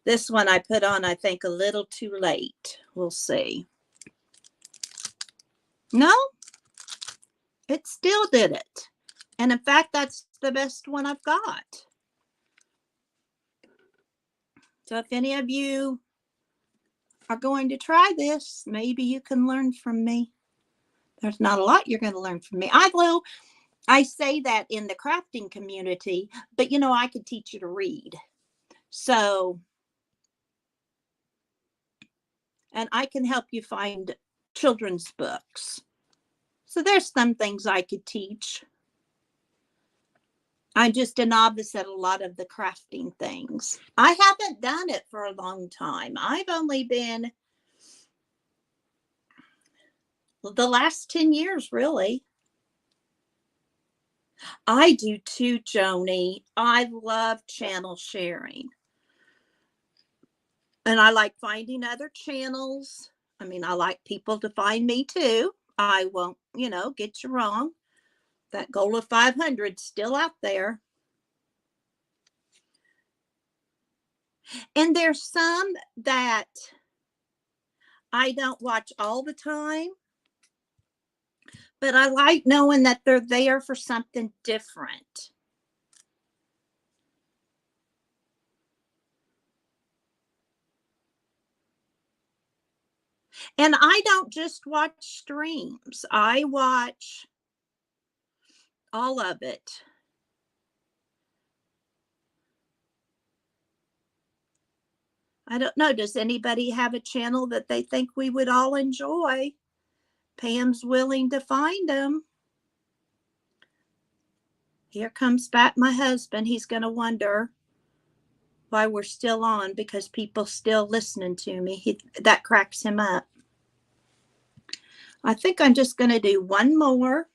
This one I put on, I think, a little too late. We'll see. No, it still did it. And in fact, that's the best one I've got. So if any of you are going to try this, maybe you can learn from me. There's not a lot you're going to learn from me. I say that in the crafting community, but you know, I could teach you to read. So, and I can help you find children's books. So there's some things I could teach. I'm just a novice at a lot of the crafting things. I haven't done it for a long time. I've only been the last 10 years, really. I do too, Joni. I love channel sharing. And I like finding other channels. I mean, I like people to find me too. I won't, get you wrong. That goal of 500 is still out there. And there's some that I don't watch all the time, but I like knowing that they're there for something different. And I don't just watch streams. I watch all of it. I don't know. Does anybody have a channel that they think we would all enjoy? Pam's willing to find them. Here comes back my husband. He's going to wonder why we're still on because people still listening to me. That cracks him up. I think I'm just going to do one more.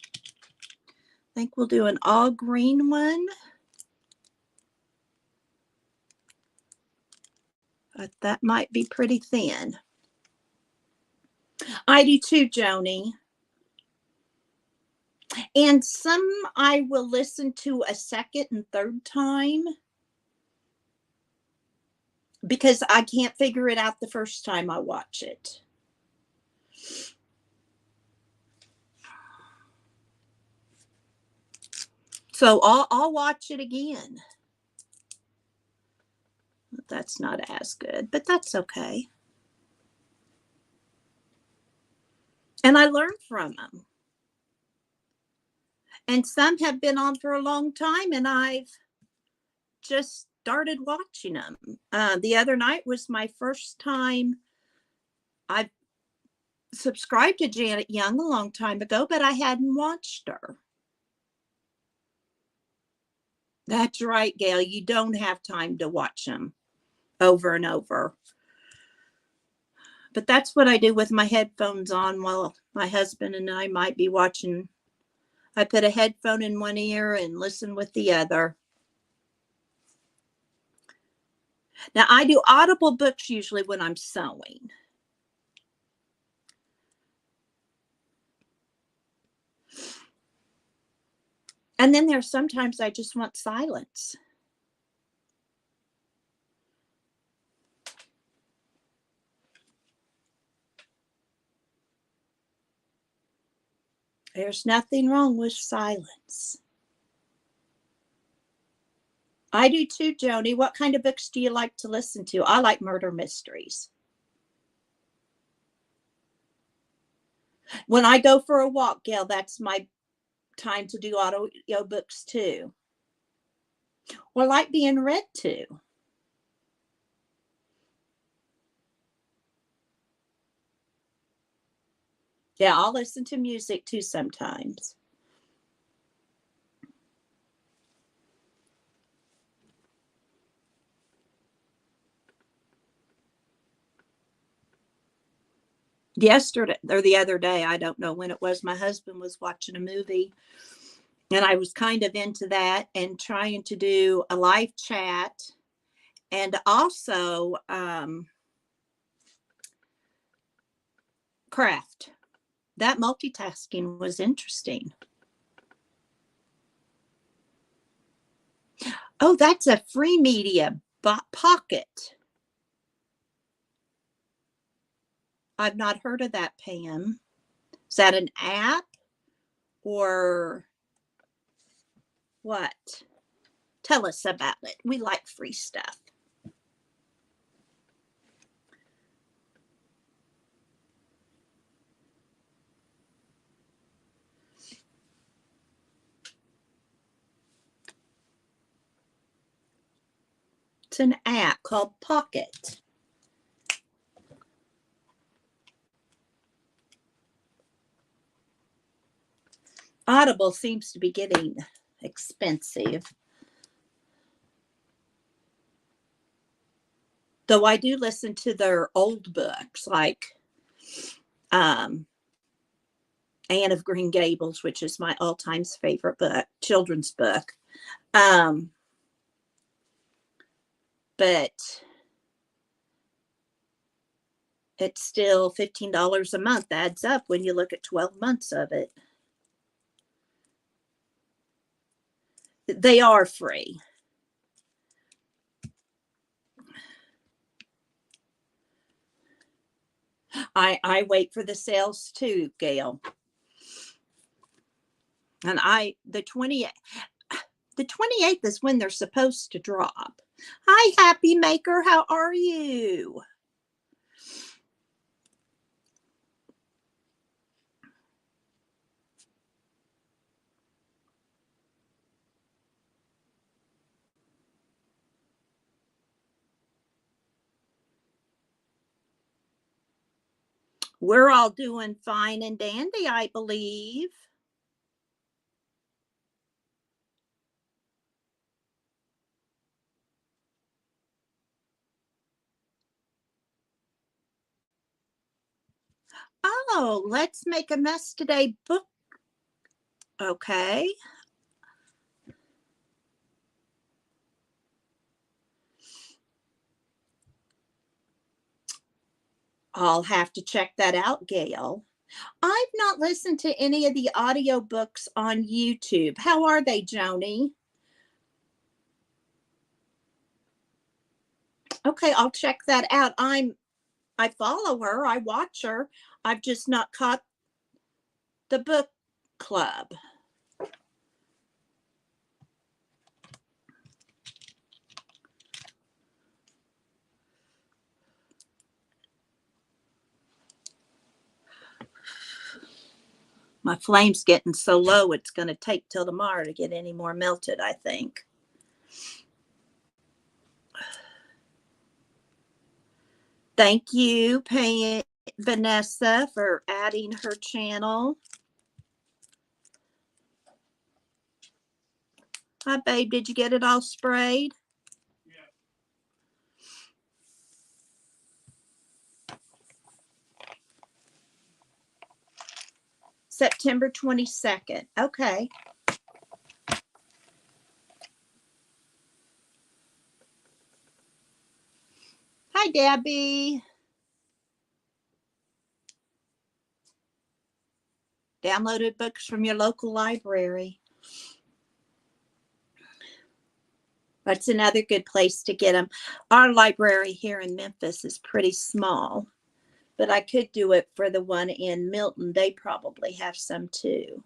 I think we'll do an all green one. But that might be pretty thin. I do too, Joni. And some I will listen to a second and third time because I can't figure it out the first time I watch it. So I'll watch it again. That's not as good, but that's okay. And I learned from them. And some have been on for a long time, and I've just started watching them. The other night was my first time. I subscribed to Janet Young a long time ago, but I hadn't watched her. That's right, Gail. You don't have time to watch them over and over. But that's what I do with my headphones on while my husband and I might be watching. I put a headphone in one ear and listen with the other. Now, I do Audible books usually when I'm sewing. And then there's sometimes I just want silence. There's nothing wrong with silence. I do too, Joni. What kind of books do you like to listen to? I like murder mysteries. When I go for a walk, Gail, that's my time to do audio books too. Or I like being read to. Yeah, I'll listen to music too sometimes. Yesterday or the other day, I don't know when it was, my husband was watching a movie and I was kind of into that and trying to do a live chat and also craft. That multitasking was interesting. Oh, that's a free media pocket. I've not heard of that, Pam. Is that an app or what? Tell us about it. We like free stuff. It's an app called Pocket. Audible seems to be getting expensive. Though I do listen to their old books like Anne of Green Gables, which is my all-time favorite book, children's book. But it's still $15 a month. Adds up when you look at 12 months of it. They are free. I wait for the sales too, Gail. And the 28th is when they're supposed to drop. Hi, Happy Maker. How are you? We're all doing fine and dandy, I believe. Oh, let's make a mess today book. Okay. I'll have to check that out, Gail. I've not listened to any of the audiobooks on YouTube. How are they, Joni? Okay, I'll check that out. I follow her, I watch her. I've just not caught the book club. My flame's getting so low, it's going to take till tomorrow to get any more melted, I think. Thank you, Vanessa, for adding her channel. Hi, babe. Did you get it all sprayed? Yeah. September 22nd. Okay. Debbie. Downloaded books from your local library. That's another good place to get them. Our library here in Memphis is pretty small, but I could do it for the one in Milton. They probably have some too.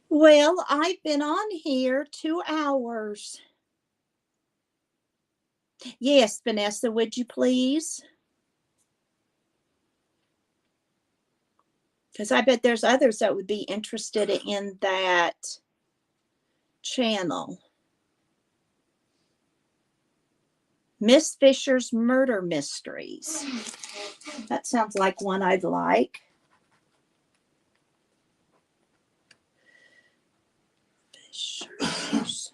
Well, I've been on here 2 hours. Yes, Vanessa, would you please? Because I bet there's others that would be interested in that channel. Miss Fisher's Murder Mysteries. That sounds like one I'd like. Fisher's.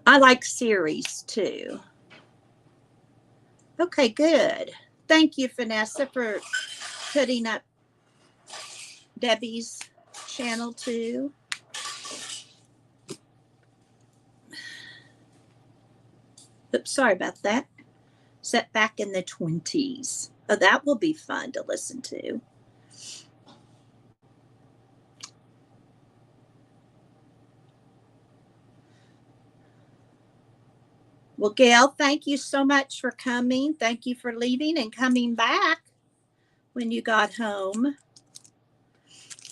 I like series too. Okay, good. Thank you, Vanessa, for putting up Debbie's channel too. Oops, sorry about that. Set back in the 20s. Oh, that will be fun to listen to. Well, Gail, thank you so much for coming. Thank you for leaving and coming back when you got home.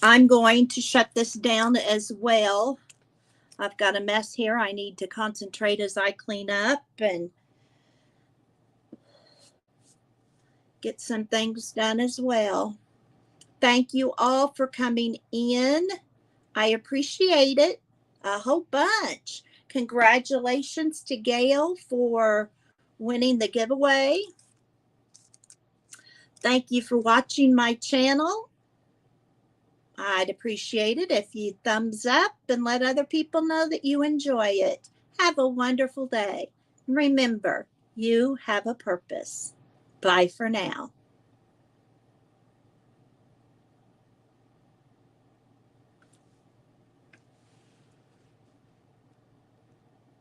I'm going to shut this down as well. I've got a mess here. I need to concentrate as I clean up and get some things done as well. Thank you all for coming in. I appreciate it a whole bunch. Congratulations to Gail for winning the giveaway. Thank you for watching my channel. I'd appreciate it if you thumbs up and let other people know that you enjoy it. Have a wonderful day. Remember, you have a purpose. Bye for now.